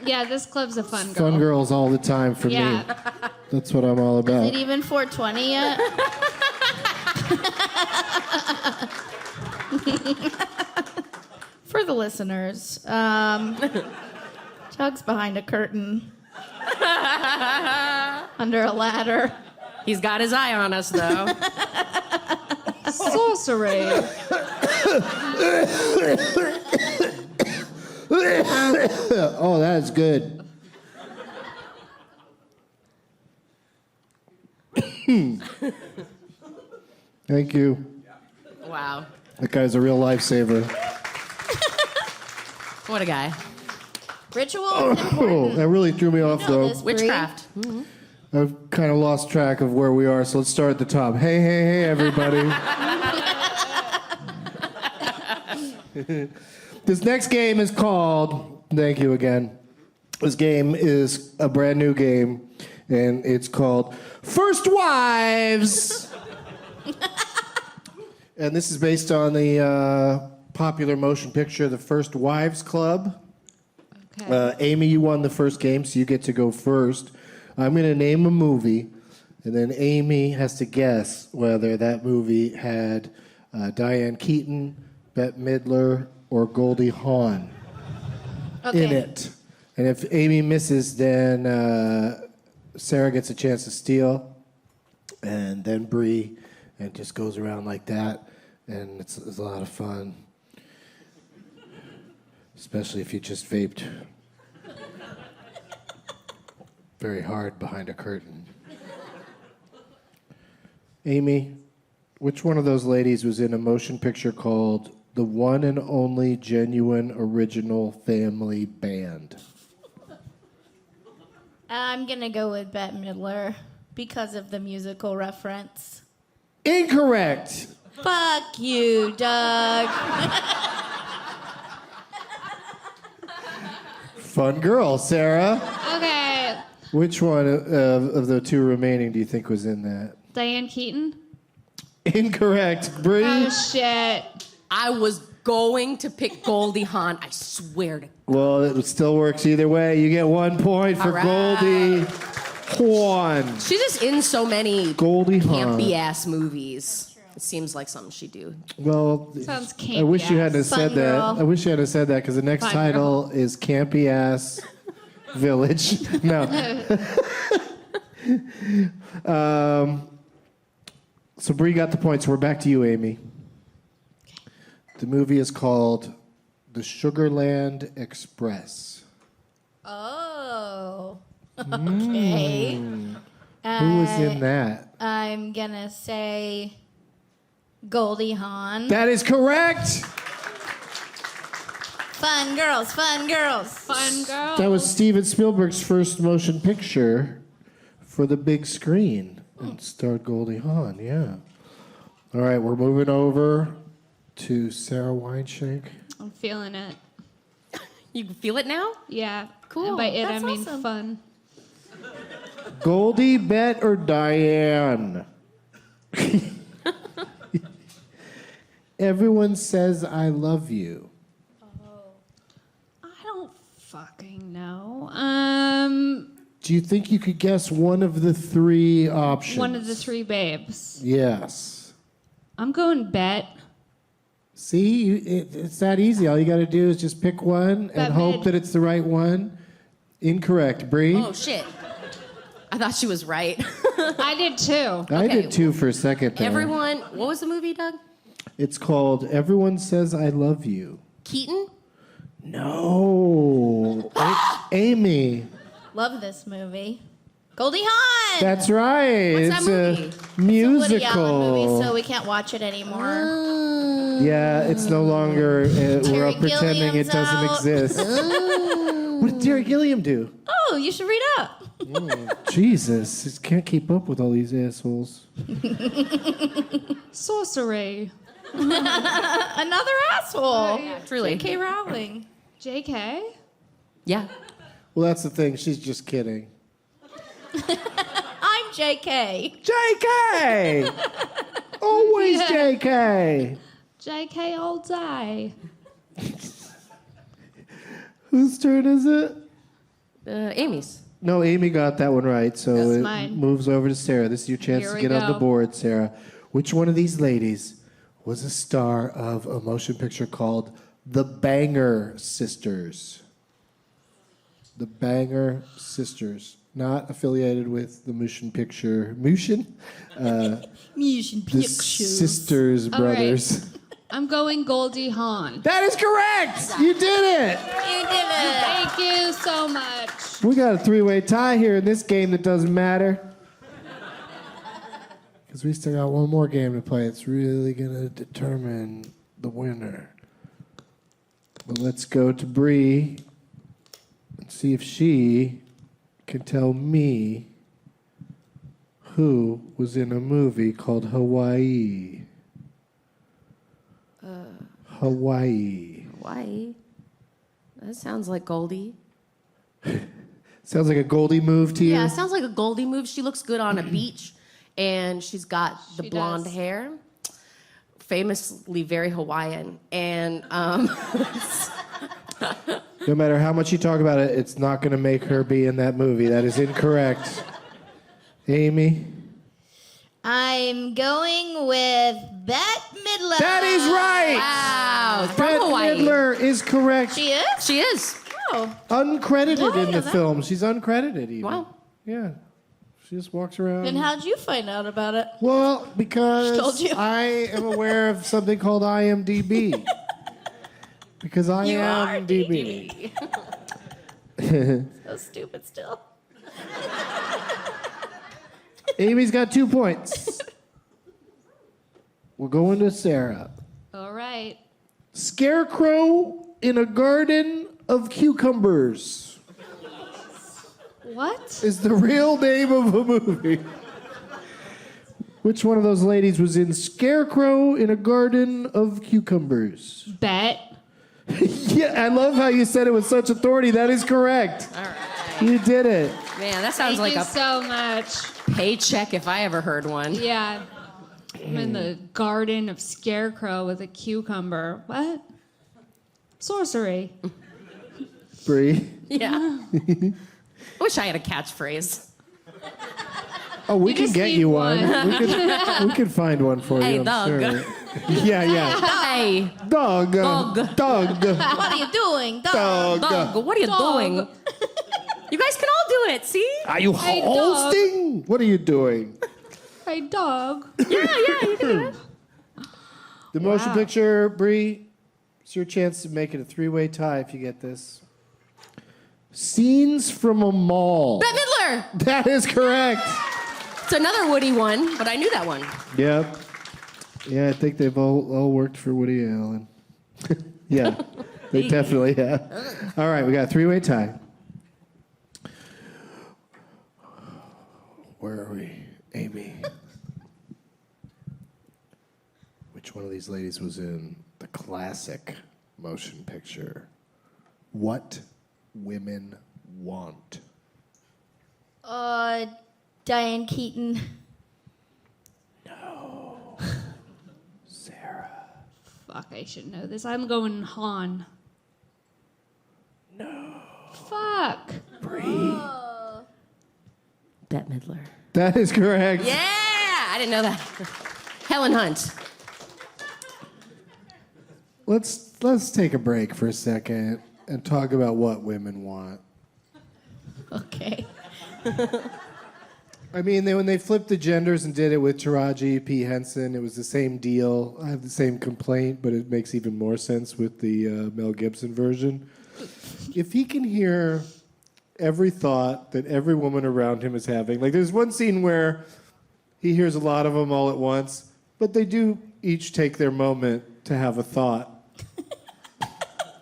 Yeah, this club's a fun girl. fun girls all the time for Yeah. me. That's what I'm all Is about. it even 420 yet? For the listeners, Doug's behind a curtain. Under a ladder. He's got his eye on us, though. Sorcery. Oh, that is good. Thank you. Wow. That guy's a real lifesaver. What a guy. Ritual is Oh, important. that really threw me off, You know though. this, Bri. Witchcraft. I've kind of lost track of where we are, so let's start at the top. Hey, hey, hey, everybody. This next game is called, thank you again. This game is a brand new game, and it's called First Wives. And this is based on the popular motion picture, The First Wives Club. Okay. Amy, you won the first game, so you get to go first. I'm going to name a movie, and then Amy has to guess whether that movie had Diane Keaton, Bette Midler, or Goldie Hawn in it. And if Amy misses, then Sarah gets a chance to steal, and then Bri, and it just goes around like that, and it's a lot of fun. Especially if you just vaped very hard behind a curtain. Amy, which one of those ladies was in a motion picture called The One and Only Genuine Original Family Band? I'm going to go with Bette Midler because of the musical reference. Incorrect. Fuck you, Doug. Fun girl, Sarah. Okay. Which one of the two remaining do you think was in that? Diane Keaton. Incorrect. Bri? Oh shit. I was going to pick Goldie Hawn. I swear to Well, it still works either way. You get 1 point for All right. Goldie Hawn. She's just in so many Goldie Hawn. campy ass movies. It seems like something she'd do. Well, Sounds I campy wish you hadn't ass. said Fun that. girl. I wish you hadn't said that because the next Fun title is Campy Ass Village. No. So Bri got the points. We're back to you, Amy. The movie is called The Sugarland Express. Oh. Okay. Who was in that? I'm going to say Goldie Hawn. That is correct. Fun girls, fun girls. Fun girl. That was Steven Spielberg's first motion picture for the big screen. It starred Goldie Hawn, yeah. All right, we're moving over to Sara Weinshenk. I'm feeling it. You can feel it now? Yeah. Cool. And by it, That's I mean awesome. fun. Goldie, Bette, or Diane? Everyone says I love you. I don't fucking know. Do you think you could guess one of the three options? One of the three babes. Yes. I'm going Bet. See, it's that easy. All you got to do is just pick one and Bette hope Mid. that it's the right one. Incorrect. Bri? Oh, shit. I thought she was right. I did too. I okay. did too for a second there. Everyone, what was the movie, Doug? It's called Everyone Says I Love You. Keaton? No. It's Amy. Love this movie. Goldie Hawn. That's right. What's it's that a movie? It's a Woody musical. Allen movie, so we can't watch it anymore. Yeah, it's no longer. We're Terry all pretending it Gilliam's doesn't out. exist. What did Terry Gilliam do? Oh, you should read up. Jesus, just can't keep up with all these assholes. Sorcery. Another asshole. Truly. J.K. Rowling. JK? Yeah. Well, that's the thing. She's just kidding. I'm J.K. JK. Always Yeah. JK. JK all day. Whose turn is it? Amy's. No, Amy got that one right, so That's it mine. moves over to Sarah. This is your chance Here to we get on the go. board, Sarah. Which one of these ladies was a star of a motion picture called The Banger Sisters? The Banger Sisters. Not affiliated with the motion picture. Motion? Motion The Sisters All right. Brothers. I'm going Goldie Hawn. That is correct! You did it! You did it. Thank you so much. We got a three-way tie here in this game that doesn't matter. Because we still got one more game to play. It's really going to determine the winner. But let's go to Bri and see if she can tell me who was in a movie called Hawaii. Hawaii. Hawaii. That sounds like Goldie. Sounds like a Goldie move to you? Yeah, it sounds like a Goldie move. She looks good on a beach, and she's got the She blonde does. hair. Famously very Hawaiian. And No matter how much you talk about it, it's not going to make her be in that movie. That is incorrect. Amy? I'm going with Bette Midler. That is right! wow, from Bette Hawaii. Midler is correct. She is? She is. Oh. Uncredited Why? in the That- film. She's uncredited even. Wow. Yeah. She just walks around. Then how'd you find out about it? Well, Told because you. I am aware of something called IMDb. Because I You are am DB. So stupid still. Amy's got 2 points. We're going to Sarah. All right. Scarecrow in a garden of cucumbers What? is the real name of a movie. Which one of those ladies was in Scarecrow in a garden of cucumbers? Bet. Yeah, I love how you said it with such authority. That is correct. All right. You did it. Man, that sounds Thank like you a so much. paycheck if I ever heard one. Yeah. I'm in the garden of Scarecrow with a cucumber. What? Sorcery. Bri. Yeah. I wish I had a catchphrase. Oh, we You can just get need you one. one. We could find one for Hey, you, I'm dog. sure. Yeah, yeah. Hey, Dog. Dog. Dog. What are you doing, dog? dog, what are you Dog. doing? You guys can all do it, see? Are you Hey, dog. hosting? What are you doing? Hey, dog. Yeah, you can do it. The motion picture, Bri, it's your chance to make it a three-way tie if you get this. Scenes from a mall. Bette Midler. That is correct. It's another Woody one, but I knew that one. Yep. Yeah, I think they've all worked for Woody Allen. Yeah, they definitely have. All right, we got a three-way tie. Where are we? Amy. Which one of these ladies was in the classic motion picture, What Women Want? Diane Keaton. Sarah. Fuck, I should know this. I'm going Han. No. Fuck. Bette Midler. That is correct. Yeah, I didn't know that. Helen Hunt. Let's take a break for a second and talk about what women want. Okay. I mean, when they flipped the genders and did it with Taraji P. Henson, it was the same deal. I have the same complaint, but it makes even more sense with the Mel Gibson version. If he can hear every thought that every woman around him is having, like there's one scene where he hears a lot of them all at once, but they do each take their moment to have a thought.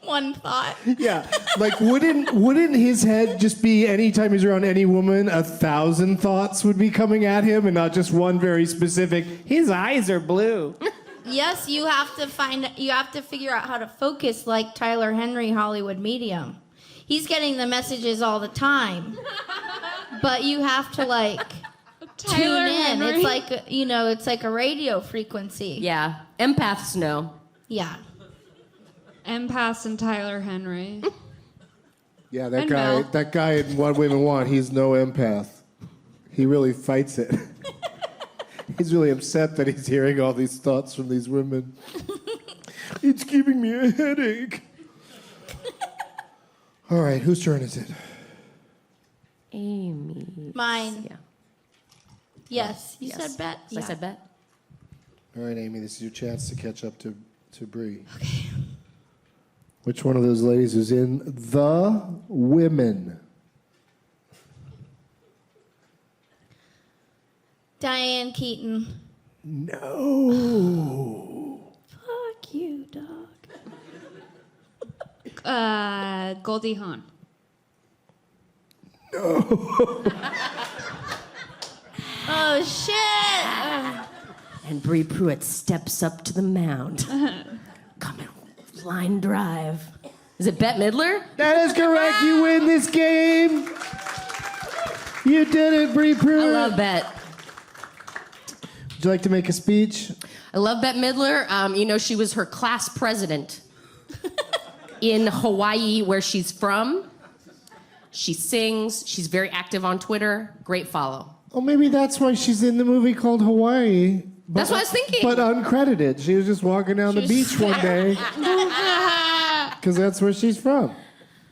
One thought. Yeah, like wouldn't his head just be anytime he's around any woman, 1,000 thoughts would be coming at him, and not just one very specific. His eyes are blue. Yes, you have to figure out how to focus like Tyler Henry, Hollywood Medium. He's getting the messages all the time. But you have to tune in. Henry. It's like, it's like a radio frequency. Yeah, empaths know. Yeah. Empaths and Tyler Henry. Yeah, And Mel. that guy in What Women Want, he's no empath. He really fights it. He's really upset that he's hearing all these thoughts from these women. It's giving me a headache. All right, whose turn is it? Amy. Mine. Yeah. Yes. You Yes. said bet? I said bet. All right, Amy, this is your chance to catch up to Bri. Okay. Which one of those ladies is in The Women? Diane Keaton. No. Fuck you, dog. Goldie Hawn. Oh, shit. And Bri Pruett steps up to the mound. Coming line drive. Is it Bette Midler? That is correct. You win this game. You did it, Bri Pruett. I love Bette. Would you like to make a speech? I love Bette Midler. She was her class president in Hawaii, where she's from. She sings. She's very active on Twitter. Great follow. Oh, maybe that's why she's in the movie called Hawaii. That's what I was thinking. But uncredited. She was just walking down the beach one day. Because that's where she's from.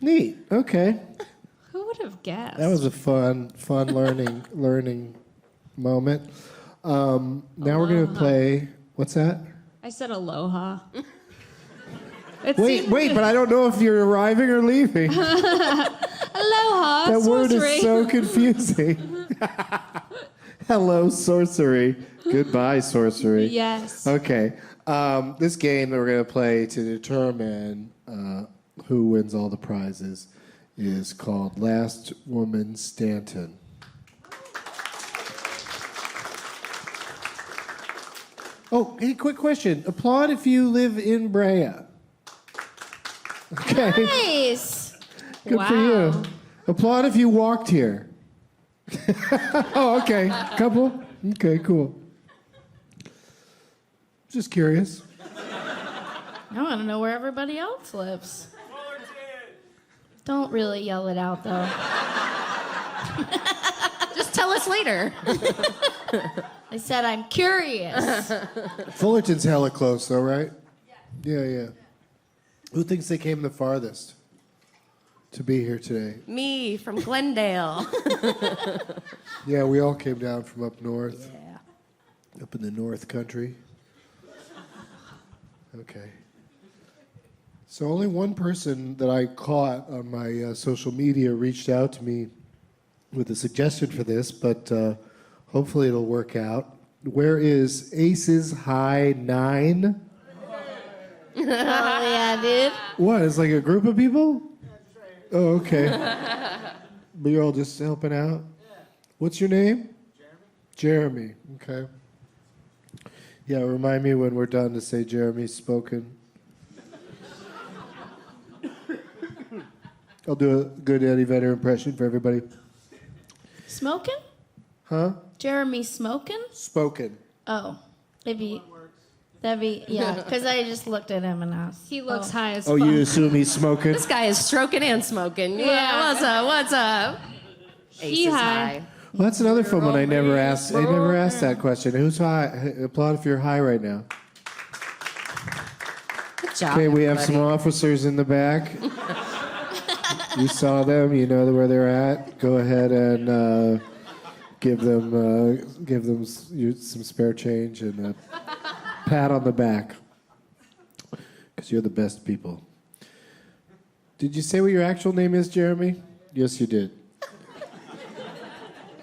Neat. Okay. Who would have guessed? That was a fun learning moment. Now we're going to play. What's that? I said aloha. Wait, but I don't know if you're arriving or leaving. Aloha. That word sorcery. is so confusing. Hello, sorcery. Goodbye, sorcery. Yes. Okay. This game that we're going to play to determine who wins all the prizes is called Last Woman Stanton. Oh, hey, quick question. Applaud if you live in Brea. Okay. Nice. Good for you. Wow. Applaud if you walked here. Oh, okay. Couple? Okay, cool. Just curious. I want to know where everybody else lives. Don't really yell it out, though. Just tell us later. I said I'm curious. Fullerton's hella close, though, right? Yeah. Who thinks they came the farthest to be here today? Me from Glendale. Yeah, we all came down from up north. Yeah. Up in the North Country. Okay. So only one person that I caught on my social media reached out to me with a suggestion for this, but hopefully it'll work out. Where is Aces High 9? Oh, yeah, dude. What? It's like a group of people? Oh, okay. But you're all just helping out? What's your name? Jeremy. Okay. Yeah, remind me when we're done to say Jeremy's spoken. I'll do a good Eddie Vedder impression for everybody. Smoking? Huh? Jeremy smoking? Spoken. Oh, that'd be, yeah, because I just looked at him and asked. He looks Oh. high as Oh, fuck. you assume he's smoking? This guy is stroking and smoking. Yeah. What's up? Aces high. high. Well, that's another fun one I never asked. I never asked that question. Who's high? Applaud if you're high right now. Good job. Okay, we have some everybody. officers in the back. You saw them. You know where they're at. Go ahead and give them some spare change and a pat on the back, because you're the best people. Did you say what your actual name is, Jeremy? Yes, you did.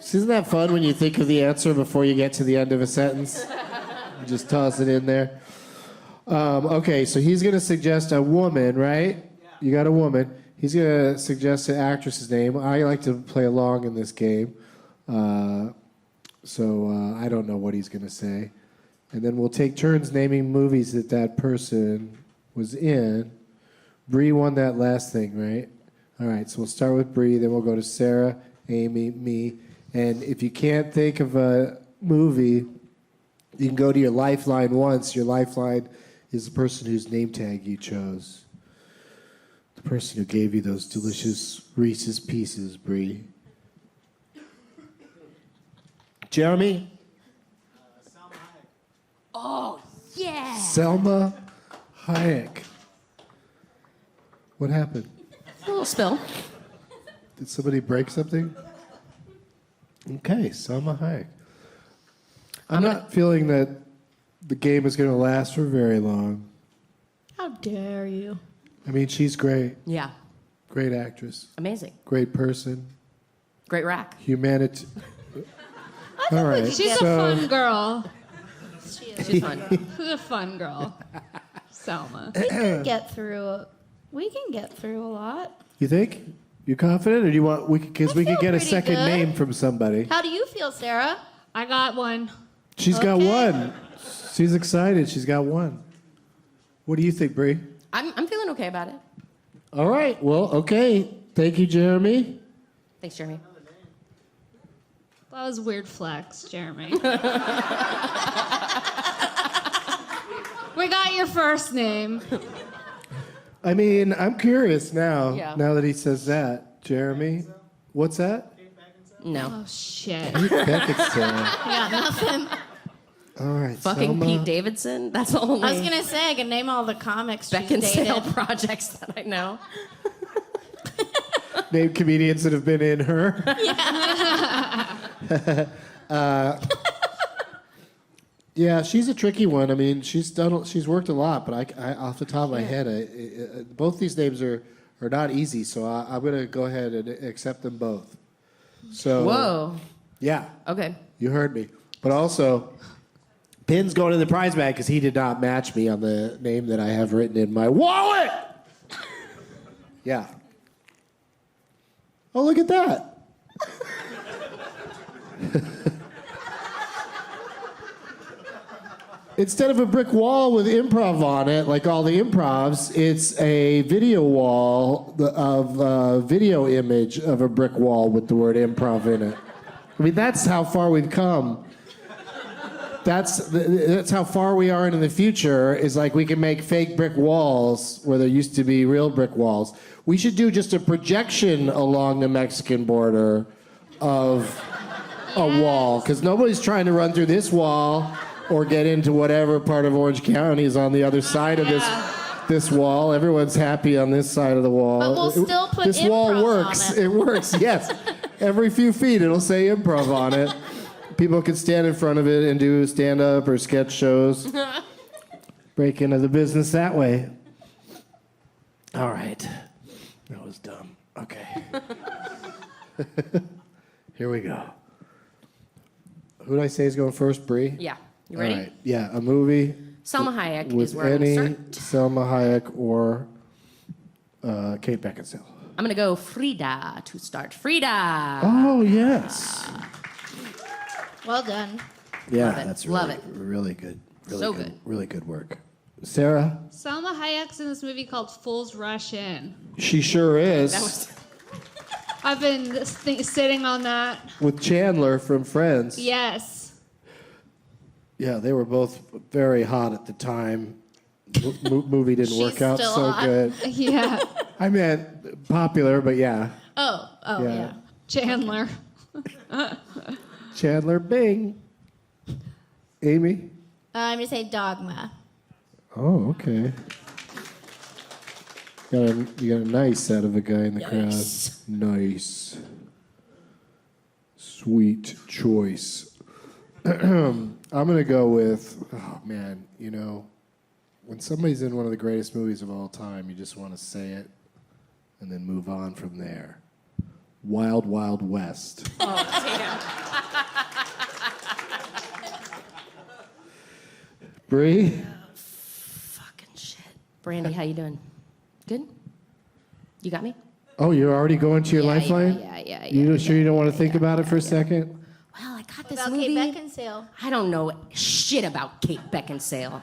Isn't that fun when you think of the answer before you get to the end of a sentence? You just toss it in there. Okay, so he's going to suggest a woman, right? Yeah. You got a woman. He's going to suggest an actress's name. I like to play along in this game. So I don't know what he's going to say. And then we'll take turns naming movies that person was in. Bri won that last thing, right? All right, so we'll start with Bri, then we'll go to Sarah, Amy, me. And if you can't think of a movie, you can go to your lifeline once. Your lifeline is the person whose name tag you chose. The person who gave you those delicious Reese's Pieces, Bri? Jeremy? Yeah. Selma Hayek. What happened? A little spill. Did somebody break something? Okay, Selma Hayek. I'm not feeling that the game is going to last for very long. How dare you? I mean, she's great. Yeah. Great actress. Amazing. Great person. Great rack. Humanity. All right. She's so, a fun girl. She's fun. She's a fun girl. Selma. We can get through. We can get through a lot. You think? You confident, or do you want? Because we could feel get a pretty second good. name from somebody. How do you feel, Sarah? I got one. She's got Okay. one. She's excited. She's got one. What do you think, Bri? I'm feeling okay about it. All right. Well, okay. Thank you, Jeremy. Thanks, Jeremy. That was a weird flex, Jeremy. We got your first name. I mean, I'm curious now. Yeah. Now that he says that, Jeremy. What's that? No. Oh, shit. Beckinsale. I got nothing. All right. Fucking Selma. Pete Davidson? That's the only I was gonna say I can name all the comics she's Beckinsale dated. projects that I know. Name comedians that have been in her. Yeah, she's a tricky one. I mean, she's worked a lot, but I off the top of my head, both these names are not easy. So I'm going to go ahead and accept them both. So Whoa. yeah, Okay. you heard me. But also, Pin's going in the prize bag because he did not match me on the name that I have written in my wallet. Yeah. Oh, look at that. Instead of a brick wall with improv on it, like all the improvs, it's a video wall of video image of a brick wall with the word improv in it. I mean, that's how far we've come. That's how far we are in the future, is like we can make fake brick walls where there used to be real brick walls. We should do just a projection along the Mexican border of a wall, because nobody's trying to run through this wall or get into whatever part of Orange County is on the other side of this wall. Everyone's happy on this side of the wall. But we'll still put this wall improv on works. it. It works, yes. Every few feet it'll say improv on it. People can stand in front of it and do stand-up or sketch shows. Break into the business that way. All right. That was dumb. Okay. Here we go. Who did I say is going first, Bri? Yeah. You ready? All right. Yeah, a movie Selma Hayek with is where I'm going any to start. Selma Hayek or Kate Beckinsale. I'm going to go Frida to start. Frida. Oh, yes. Well done. Yeah, Love it. that's Love really, it. really good. Really So good. Really good work. Sarah? Selma Hayek's in this movie called Fools Rush In. She sure is. That was, I've been sitting on that. With Chandler from Friends. Yes. Yeah, they were both very hot at the time. Movie didn't She's work out still so hot. good. Yeah. I meant popular, but yeah. Oh, yeah. Chandler. Chandler Bing. Amy? I'm gonna say Dogma. Oh, okay. You got a nice out of a guy in the Nice. crowd. Nice. Sweet choice. I'm going to go with, oh man, when somebody's in one of the greatest movies of all time, you just want to say it and then move on from there. Wild Wild West. Bri? fucking shit. Brandy, how you doing? Good? You got me? Oh, you're already going to your lifeline? Yeah. You sure you don't want to think about it for a second? Well, I got this About movie. Kate Beckinsale. I don't know shit about Kate Beckinsale.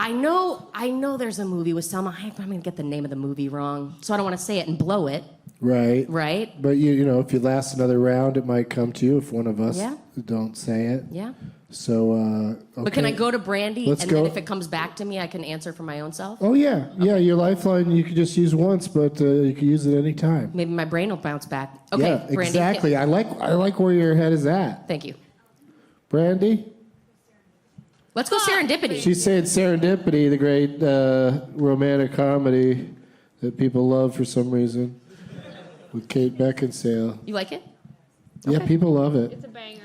I know there's a movie with Selma Hayek, but I'm going to get the name of the movie wrong. So I don't want to say it and blow it, Right. right? But you know, if you last another round, it might come to you if one of us Yeah. don't say it. Yeah. So, okay. But can I go to Brandy, Let's and go. then if it comes back to me, I can answer for my own self? Oh, yeah. Yeah, your lifeline you could just use once, but you can use it any time. Maybe my brain will bounce back. Okay, Yeah, Brandy. exactly. I like where your head is at. Thank you. Brandy? Let's go serendipity. She's saying Serendipity, the great romantic comedy that people love for some reason, with Kate Beckinsale. You like it? Yeah, people love it. It's a banger.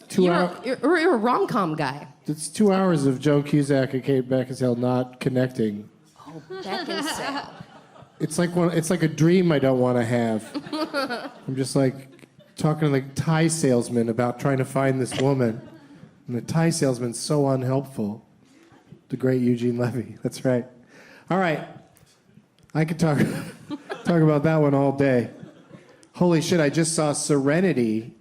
2 hours. You're a rom-com guy. It's 2 hours of Joan Cusack and Kate Beckinsale not connecting. Beckinsale. It's like a dream I don't want to have. I'm just like talking to the Thai salesman about trying to find this woman, and the Thai salesman's so unhelpful. The great Eugene Levy. That's right. All right, I could talk about that one all day. Holy shit! I just saw Serenity.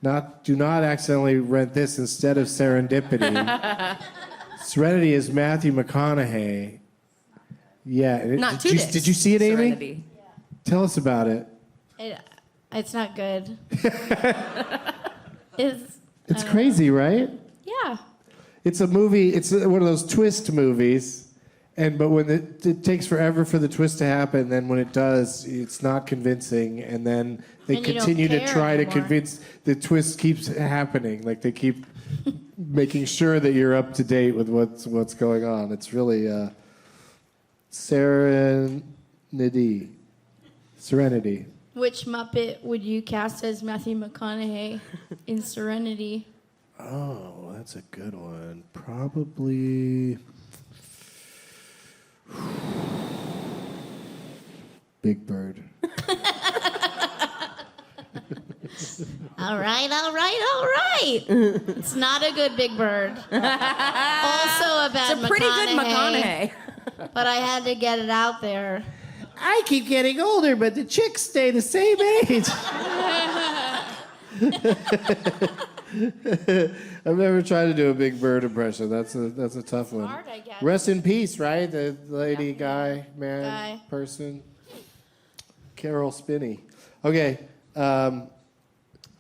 Do not accidentally rent this instead of Serendipity. Serenity is Matthew McConaughey. Yeah. Not did you see it, Amy? Serenity. Tell us about it. It's not good. It's crazy, right? Yeah. It's a movie. It's one of those twist movies, but when it takes forever for the twist to happen, then when it does, it's not convincing, and then they And you don't continue to care try to anymore. convince. The twist keeps happening. Like they keep making sure that you're up to date with what's going on. It's really Serenity. Which Muppet would you cast as Matthew McConaughey in Serenity? Oh, that's a good one. Probably Big Bird. All right. It's not a good Big Bird. Also a bad It's a pretty good McConaughey. But I had to get it out there. I keep getting older, but the chicks stay the same age. I've never tried to do a Big Bird impression. That's a tough one. Hard, I guess. Rest in peace, right? The lady, guy, man, Guy. person. Carol Spinney. Okay. Who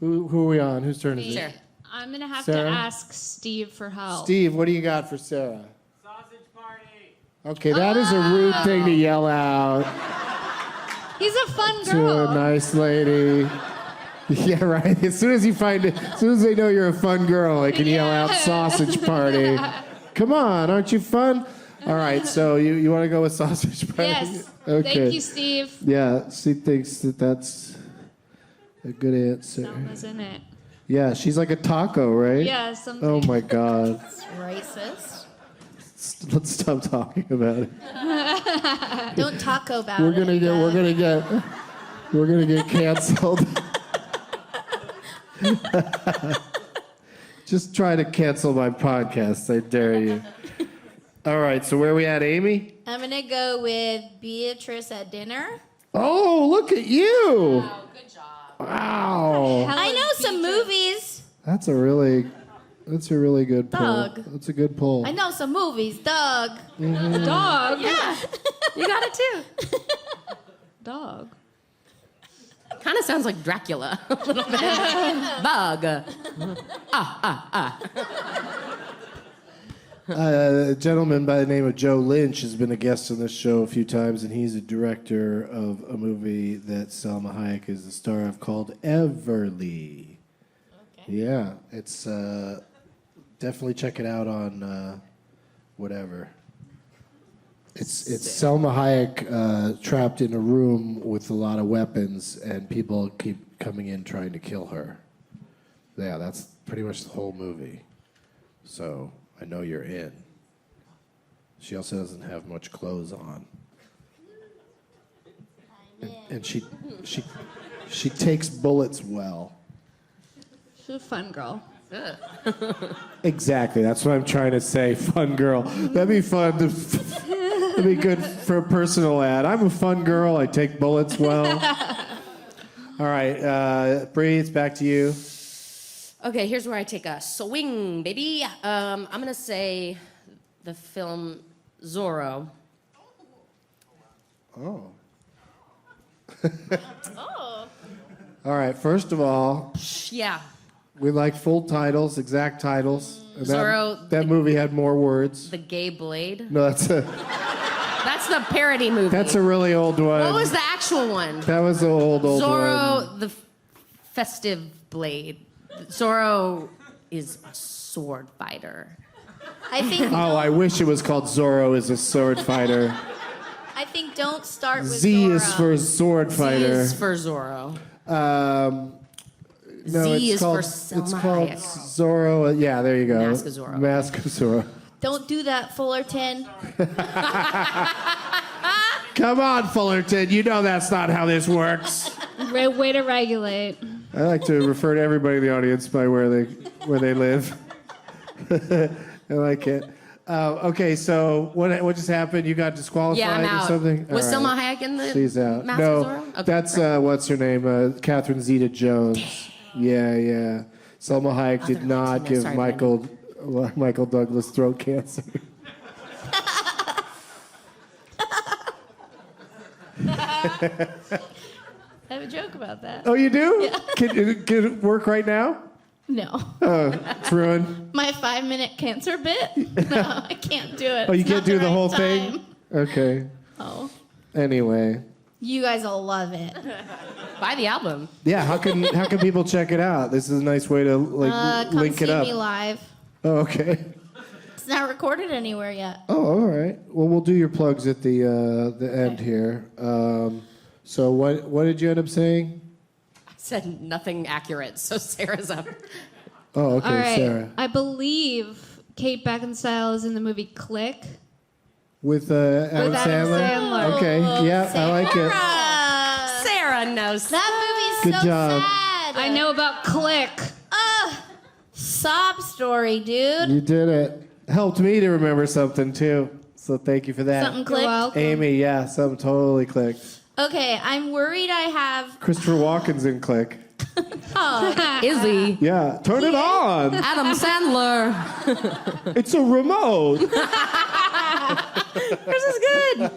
are we on? Whose turn is it? Sure. I'm gonna have Sarah? to ask Steve for help. Steve, what do you got for Sarah? Sausage party. Okay, that is a rude thing to yell out He's a fun to girl. a nice lady. Yeah, right. As soon as they know you're a fun girl, they can yell out sausage party. Come on, aren't you fun? All right, so you want to go with sausage party? Yes. Okay. Thank you, Steve. Yeah, she thinks that's a good answer. Selma's in it. Yeah, she's like a taco, right? Yeah, something. Oh my God. It's racist. Let's stop talking about it. Don't taco about We're it. gonna get canceled. Just try to cancel my podcast, I dare you. All right, so where are we at, Amy? I'm gonna go with Beatrice at dinner. Oh, look at you! Oh, good job. Wow, I know some movies. that's a really good pull. Doug. That's a good pull. I know some movies. Doug. Dog. Yeah. You got it too. Dog. Kind of sounds like Dracula a little bit. Bug. A gentleman by the name of Joe Lynch has been a guest on this show a few times, and he's a director of a movie that Salma Hayek is the star of called Everly. Okay. Yeah, it's definitely check it out on whatever. It's Salma Hayek trapped in a room with a lot of weapons, and people keep coming in trying to kill her. Yeah, that's pretty much the whole movie. So I know you're in. She also doesn't have much clothes on, and she takes bullets well. She's a fun girl. Exactly. That's what I'm trying to say. Fun girl. That'd be fun. That'd be good for a personal ad. I'm a fun girl. I take bullets well. All right, Bri, it's back to you. Okay, here's where I take a swing, baby. I'm gonna say the film Zorro. Oh. Oh. All right. First of all, Yeah, We like full titles, exact titles. And Zorro, That movie had more words. The Gay Blade. No, That's the parody movie. that's a really old one. What was the actual one? That was the old one. Zorro, the Festive Blade. Zorro is a sword fighter. I think. Oh, I wish it was called Zorro is a sword fighter. I think don't start with Z Zorro. is for sword Z fighter. is for Zorro. No, Z it's is called, for Selma It's called Hayek. Zorro. Yeah, there you go. Mask of Zorro. Mask of Zorro. Don't do that, Fullerton. Come on, Fullerton. You know that's not how this works. Way to regulate. I like to refer to everybody in the audience by where they live. I like it. Okay, so what just happened? You got disqualified Yeah, I'm or out. something? Was All Selma right. Hayek in the She's out. Mask No, of Zorro? Okay, that's what's her name? Catherine Zeta-Jones. Yeah. Selma Hayek did not Tarantino. give Sorry, Michael Douglas throat cancer. I have a joke about that. Oh, you do? Yeah. Can it work right now? No. It's ruined. My 5-minute cancer bit? No, I can't do it. Oh, you It's can't not do the right whole time. thing? Okay. Oh. Anyway. You guys will love it. buy the album. Yeah, how can people check it out? This is a nice way to Come link see it up. me live. Oh, okay. It's not recorded anywhere yet. Oh, all right. Well, we'll do your plugs at the end here. So what did you end up saying? I said nothing accurate, so Sarah's up. Oh, okay, All right. Sarah. I believe Kate Beckinsale is in the movie Click. With Adam Adam Sandler. Okay, yeah, I like it. Sarah! Sarah knows. That movie's Good so job. sad. I know about Click. Sob story, dude. You did it. Helped me to remember something too. So thank you for that. Something You're clicked. welcome. Amy, yeah, something totally clicked. Okay, I'm worried I have. Christopher Walken's in Click. Izzy. Yeah, turn it on. Adam Sandler. It's a remote. This is good.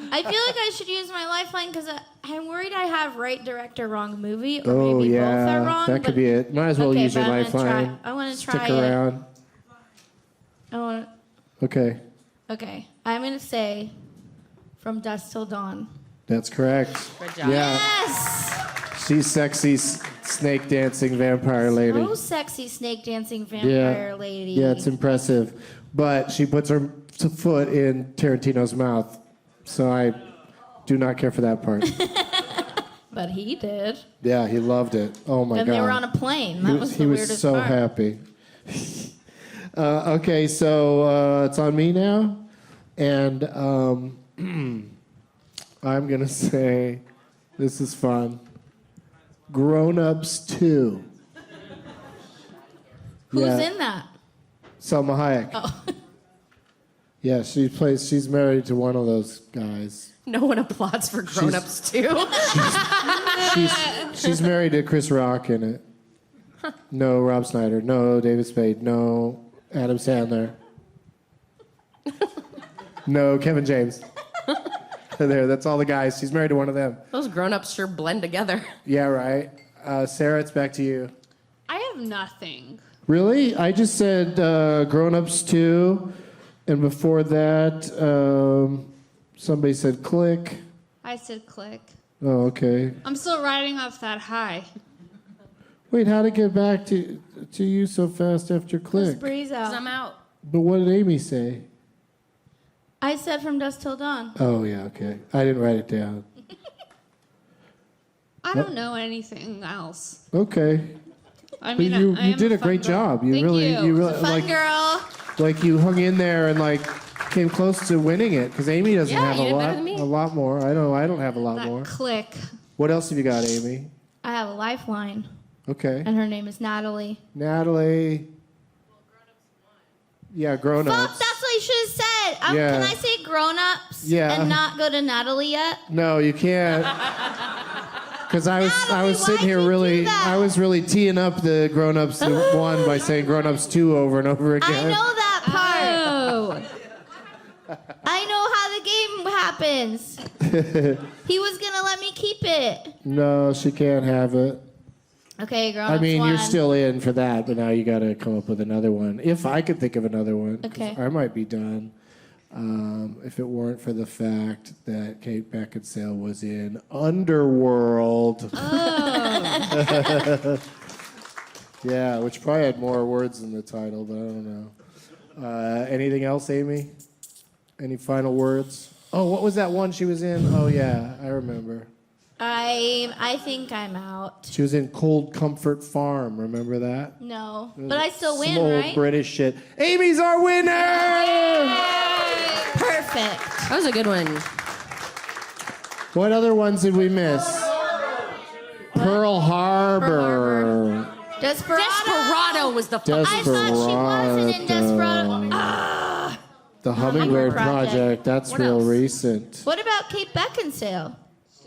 I feel like I should use my lifeline because I'm worried I have right director, wrong movie, or Oh maybe both are yeah, wrong. that could but- be it. Might as well Okay, use your but I'm gonna lifeline. try- I wanna Stick try it. around. I want. Okay, Okay, I'm gonna say, From Dusk Till Dawn. that's correct. Good job. Yeah, Yes. she's sexy snake dancing vampire lady. Oh, sexy snake dancing vampire lady. Yeah, it's impressive. But she puts her foot in Tarantino's mouth, so I do not care for that part. But he did. Yeah, he loved it. Oh my And god. they were on a plane. That was he the was weirdest so part. happy. Okay, so it's on me now, and I'm gonna say, this is fun. Grown Ups 2. Who's Yeah. in that? Selma Hayek. Oh. Yeah, she's married to one of those guys. No one applauds for grown-ups too. She's married to Chris Rock in it. No Rob Schneider. No David Spade. No Adam Sandler. No Kevin James. There, that's all the guys. She's married to one of them. Those grown-ups sure blend together. Yeah, right. Sarah, it's back to you. I have nothing. Really? I just said Grown Ups 2, and before that, somebody said Click. I said Click. Oh, okay. I'm still riding off that high. Wait, how'd it get back to you so fast after Click? Breeze out. I'm out. But what did Amy say? I said From Dusk Till Dawn. Oh, yeah, okay. I didn't write it down. I don't know anything else. Okay. I But mean, I you am did a fun great girl. job. You Thank really Fun girl. like you hung in there and like came close to winning it because Amy doesn't Yeah, have you a did better than me. lot more. I don't have a lot That more. Click. What else have you got, Amy? I have a lifeline, Okay. and her name is Natalie. Natalie. Yeah, grown Fuck, ups. that's what you should have said. Yeah. Can I say grown-ups Yeah. and not go to Natalie yet? No, you can't. Because I was Natalie, sitting why'd here you do really that? I was really teeing up the grown ups one by saying grown ups 2 over and over I again. know that part. Oh. I know how the game happens. He was gonna let me keep it. No, she can't have it. Okay, grown I ups mean, one. you're still in for that, but now you got to come up with another one. If I could think of another one, 'cause Okay. I might be done. If it weren't for the fact that Kate Beckinsale was in Underworld. Oh. Yeah, which probably had more words in the title, but I don't know. Anything else, Amy? Any final words? Oh, what was that one she was in? Oh, yeah, I remember. I think I'm out. She was in Cold Comfort Farm. Remember that? No, but I still win, Some old right? British shit. Amy's our winner! Perfect. That was a good one. What other ones did we miss? Pearl Harbor. Desperado. Desperado was the I thought she wasn't in Desperado. The Hummingbird Project. Project. That's What real else? recent. What about Kate Beckinsale?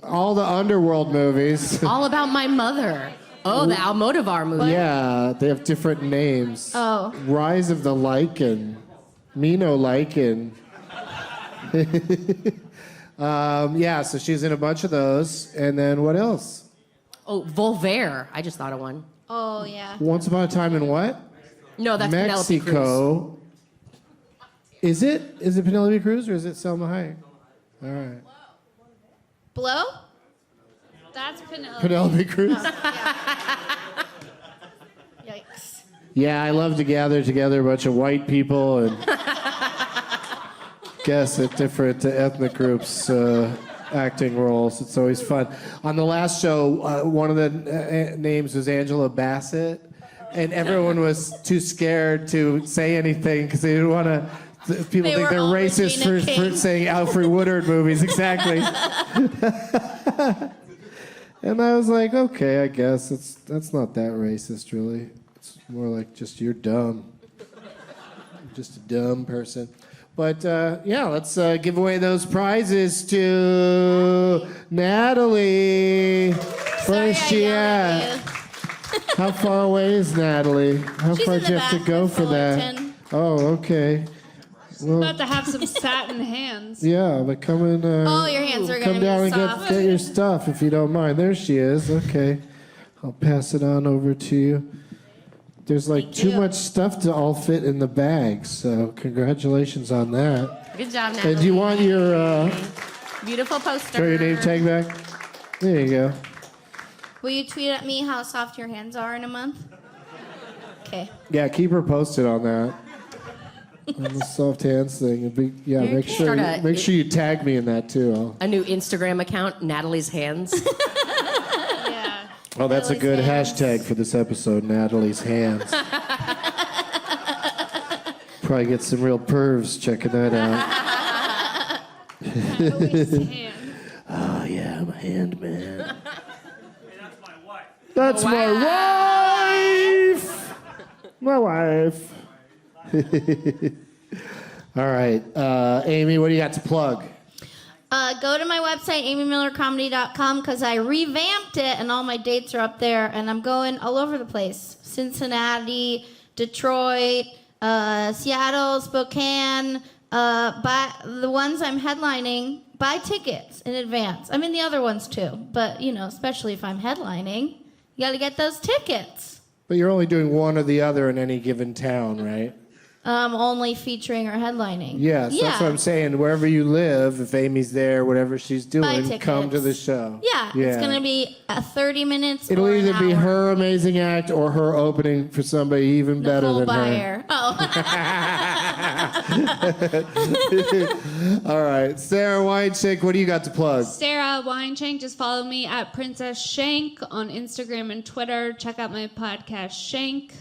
All the Underworld movies. All About My Mother. Oh, the Almodovar movie. Yeah, they have different names. Oh. Rise of the Lycan. Mino Lycan. Yeah, so she's in a bunch of those. And then what else? Oh, Voltaire. I just thought of one. Oh, yeah. Once Upon a Time in what? No, that's Penelope Cruz. Mexico. Is it? Is it Penelope Cruz or is it Selma Hayek? All right. Blow? That's Penelope. Penelope Cruz? Yikes. Yeah, I love to gather together a bunch of white people and guess at different ethnic groups acting roles. It's always fun. On the last show, one of the names was Angela Bassett, and everyone was too scared to say anything because they didn't want to. People They think were they're all racist Regina for King. saying Alfred Woodard movies. Exactly. And I was like, okay, I guess that's not that racist, really. It's more like just you're dumb. You're just a dumb person. But yeah, let's give away those prizes to Natalie. Where's she at? How far away is Natalie? How She's far in do you the have to back go with for that? Fullerton. Oh, okay. Well, About to have some satin hands. yeah, but come and Oh, your hands are come gonna down be and soft. get your stuff if you don't mind. There she is. Okay, I'll pass it on over to you. There's like Thank too you. much stuff to all fit in the bag, so congratulations on that. Good job, Natalie. And do you want your Beautiful poster. throw your name tag back? There you go. Will you tweet at me how soft your hands are in a month? Okay. Yeah, keep her posted on that. On the soft hands thing. It'd be, yeah, Very make good. sure Start a- make sure you tag me in that too. A new Instagram account, Natalie's Hands. Yeah. Oh, that's a good Natalie's hands. hashtag for this episode, Natalie's hands. Probably get some real pervs checking that out. Natalie's hands. Oh, yeah, I'm a hand man. Hey, that's my wife. That's my wife! My wife. All right. Amy, what do you got to plug? Go to my website, amymillercomedy.com, because I revamped it and all my dates are up there, and I'm going all over the place. Cincinnati, Detroit, Seattle, Spokane. Buy the ones I'm headlining, buy tickets in advance. I'm in the other ones too, but you know, especially if I'm headlining, you got to get those tickets. But you're only doing one or the other in any given town, right? Only featuring or headlining. Yeah, so that's what I'm saying. Wherever you live, if Amy's there, whatever she's Buy doing, tickets. come to the show. Yeah, it's gonna be 30 minutes. It'll or either an be hour. her amazing act or her opening for somebody even better Nicole than her. Byer. Oh. All right, Sara Weinshenk, what do you got to plug? Sara Weinshenk. Just follow me at Princess Shank on Instagram and Twitter. Check out my podcast, Shank.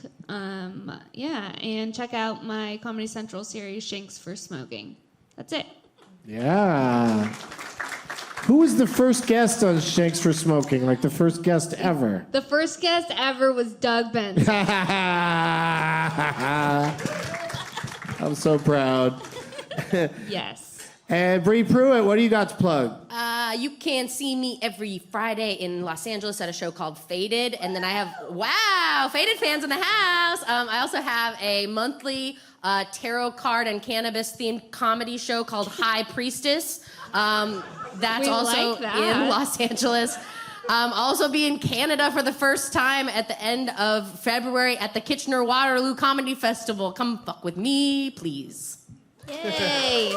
Yeah, and check out my Comedy Central series, Shanks for Smoking. That's it. Yeah. Who was the first guest on Shanks for Smoking? Like the first guest ever? The first guest ever was Doug Benson. I'm so proud. Yes. And Bri Pruett, what do you got to plug? You can see me every Friday in Los Angeles at a show called Faded. And then I have, wow, Faded fans in the house. I also have a monthly tarot card and cannabis themed comedy show called High Priestess. That's We also like that. in Los Angeles. I'll also be in Canada for the first time at the end of February at the Kitchener-Waterloo Comedy Festival. Come fuck with me, please. Yay.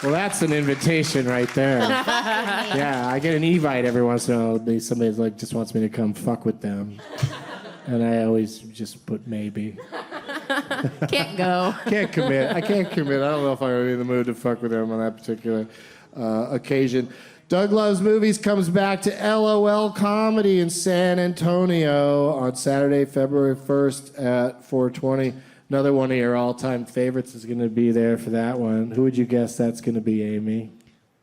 Well, that's an invitation right there. Yeah, I get an evite every once in a while. Somebody like just wants me to come fuck with them, and I always just put maybe. Can't go. Can't commit. I can't commit. I don't know if I'm gonna be in the mood to fuck with them on that particular occasion. Doug Loves Movies comes back to LOL Comedy in San Antonio on Saturday, February 1st at 4:20. Another one of your all-time favorites is going to be there for that one. Who would you guess that's going to be, Amy?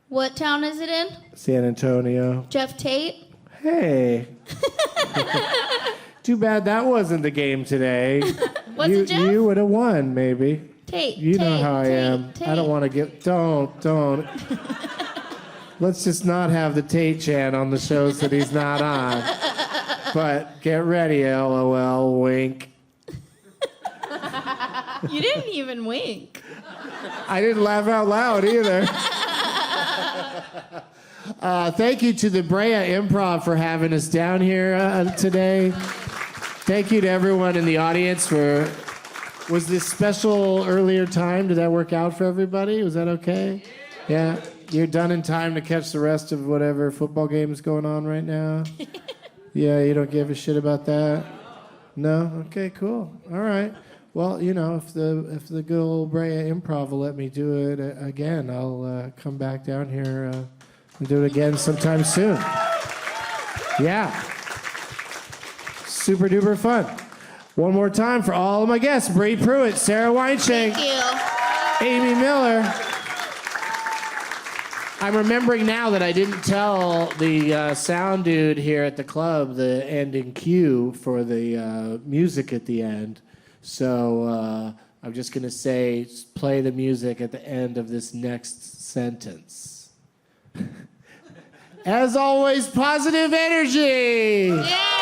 What town is it in? San Antonio. Jeff Tate? Hey. Too bad that wasn't the game today. Was it Jeff? You would have won, maybe. Tate. You know Tate, how I Tate, am. Tate. I don't want to get... Don't. Let's just not have the Tate chant on the shows that he's not on. But get ready, LOL, wink. You didn't even wink. I didn't laugh out loud either. Thank you to the Bri Improv for having us down here today. Thank you to everyone in the audience for... Was this special earlier time? Did that work out for everybody? Was that okay? Yeah? You're done in time to catch the rest of whatever football game is going on right now? Yeah, you don't give a shit about that? No? Okay, cool. All right. Well, you know, if the good old Bri Improv will let me do it again, I'll come back down here and do it again sometime soon. Yeah. Super duper fun. One more time for all of my guests: Bri Pruett, Sara Weinshenk, Thank you. Amy Miller. I'm remembering now that I didn't tell the sound dude here at the club the ending cue for the music at the end. So I'm just going to say, play the music at the end of this next sentence. As always, positive energy. Yeah.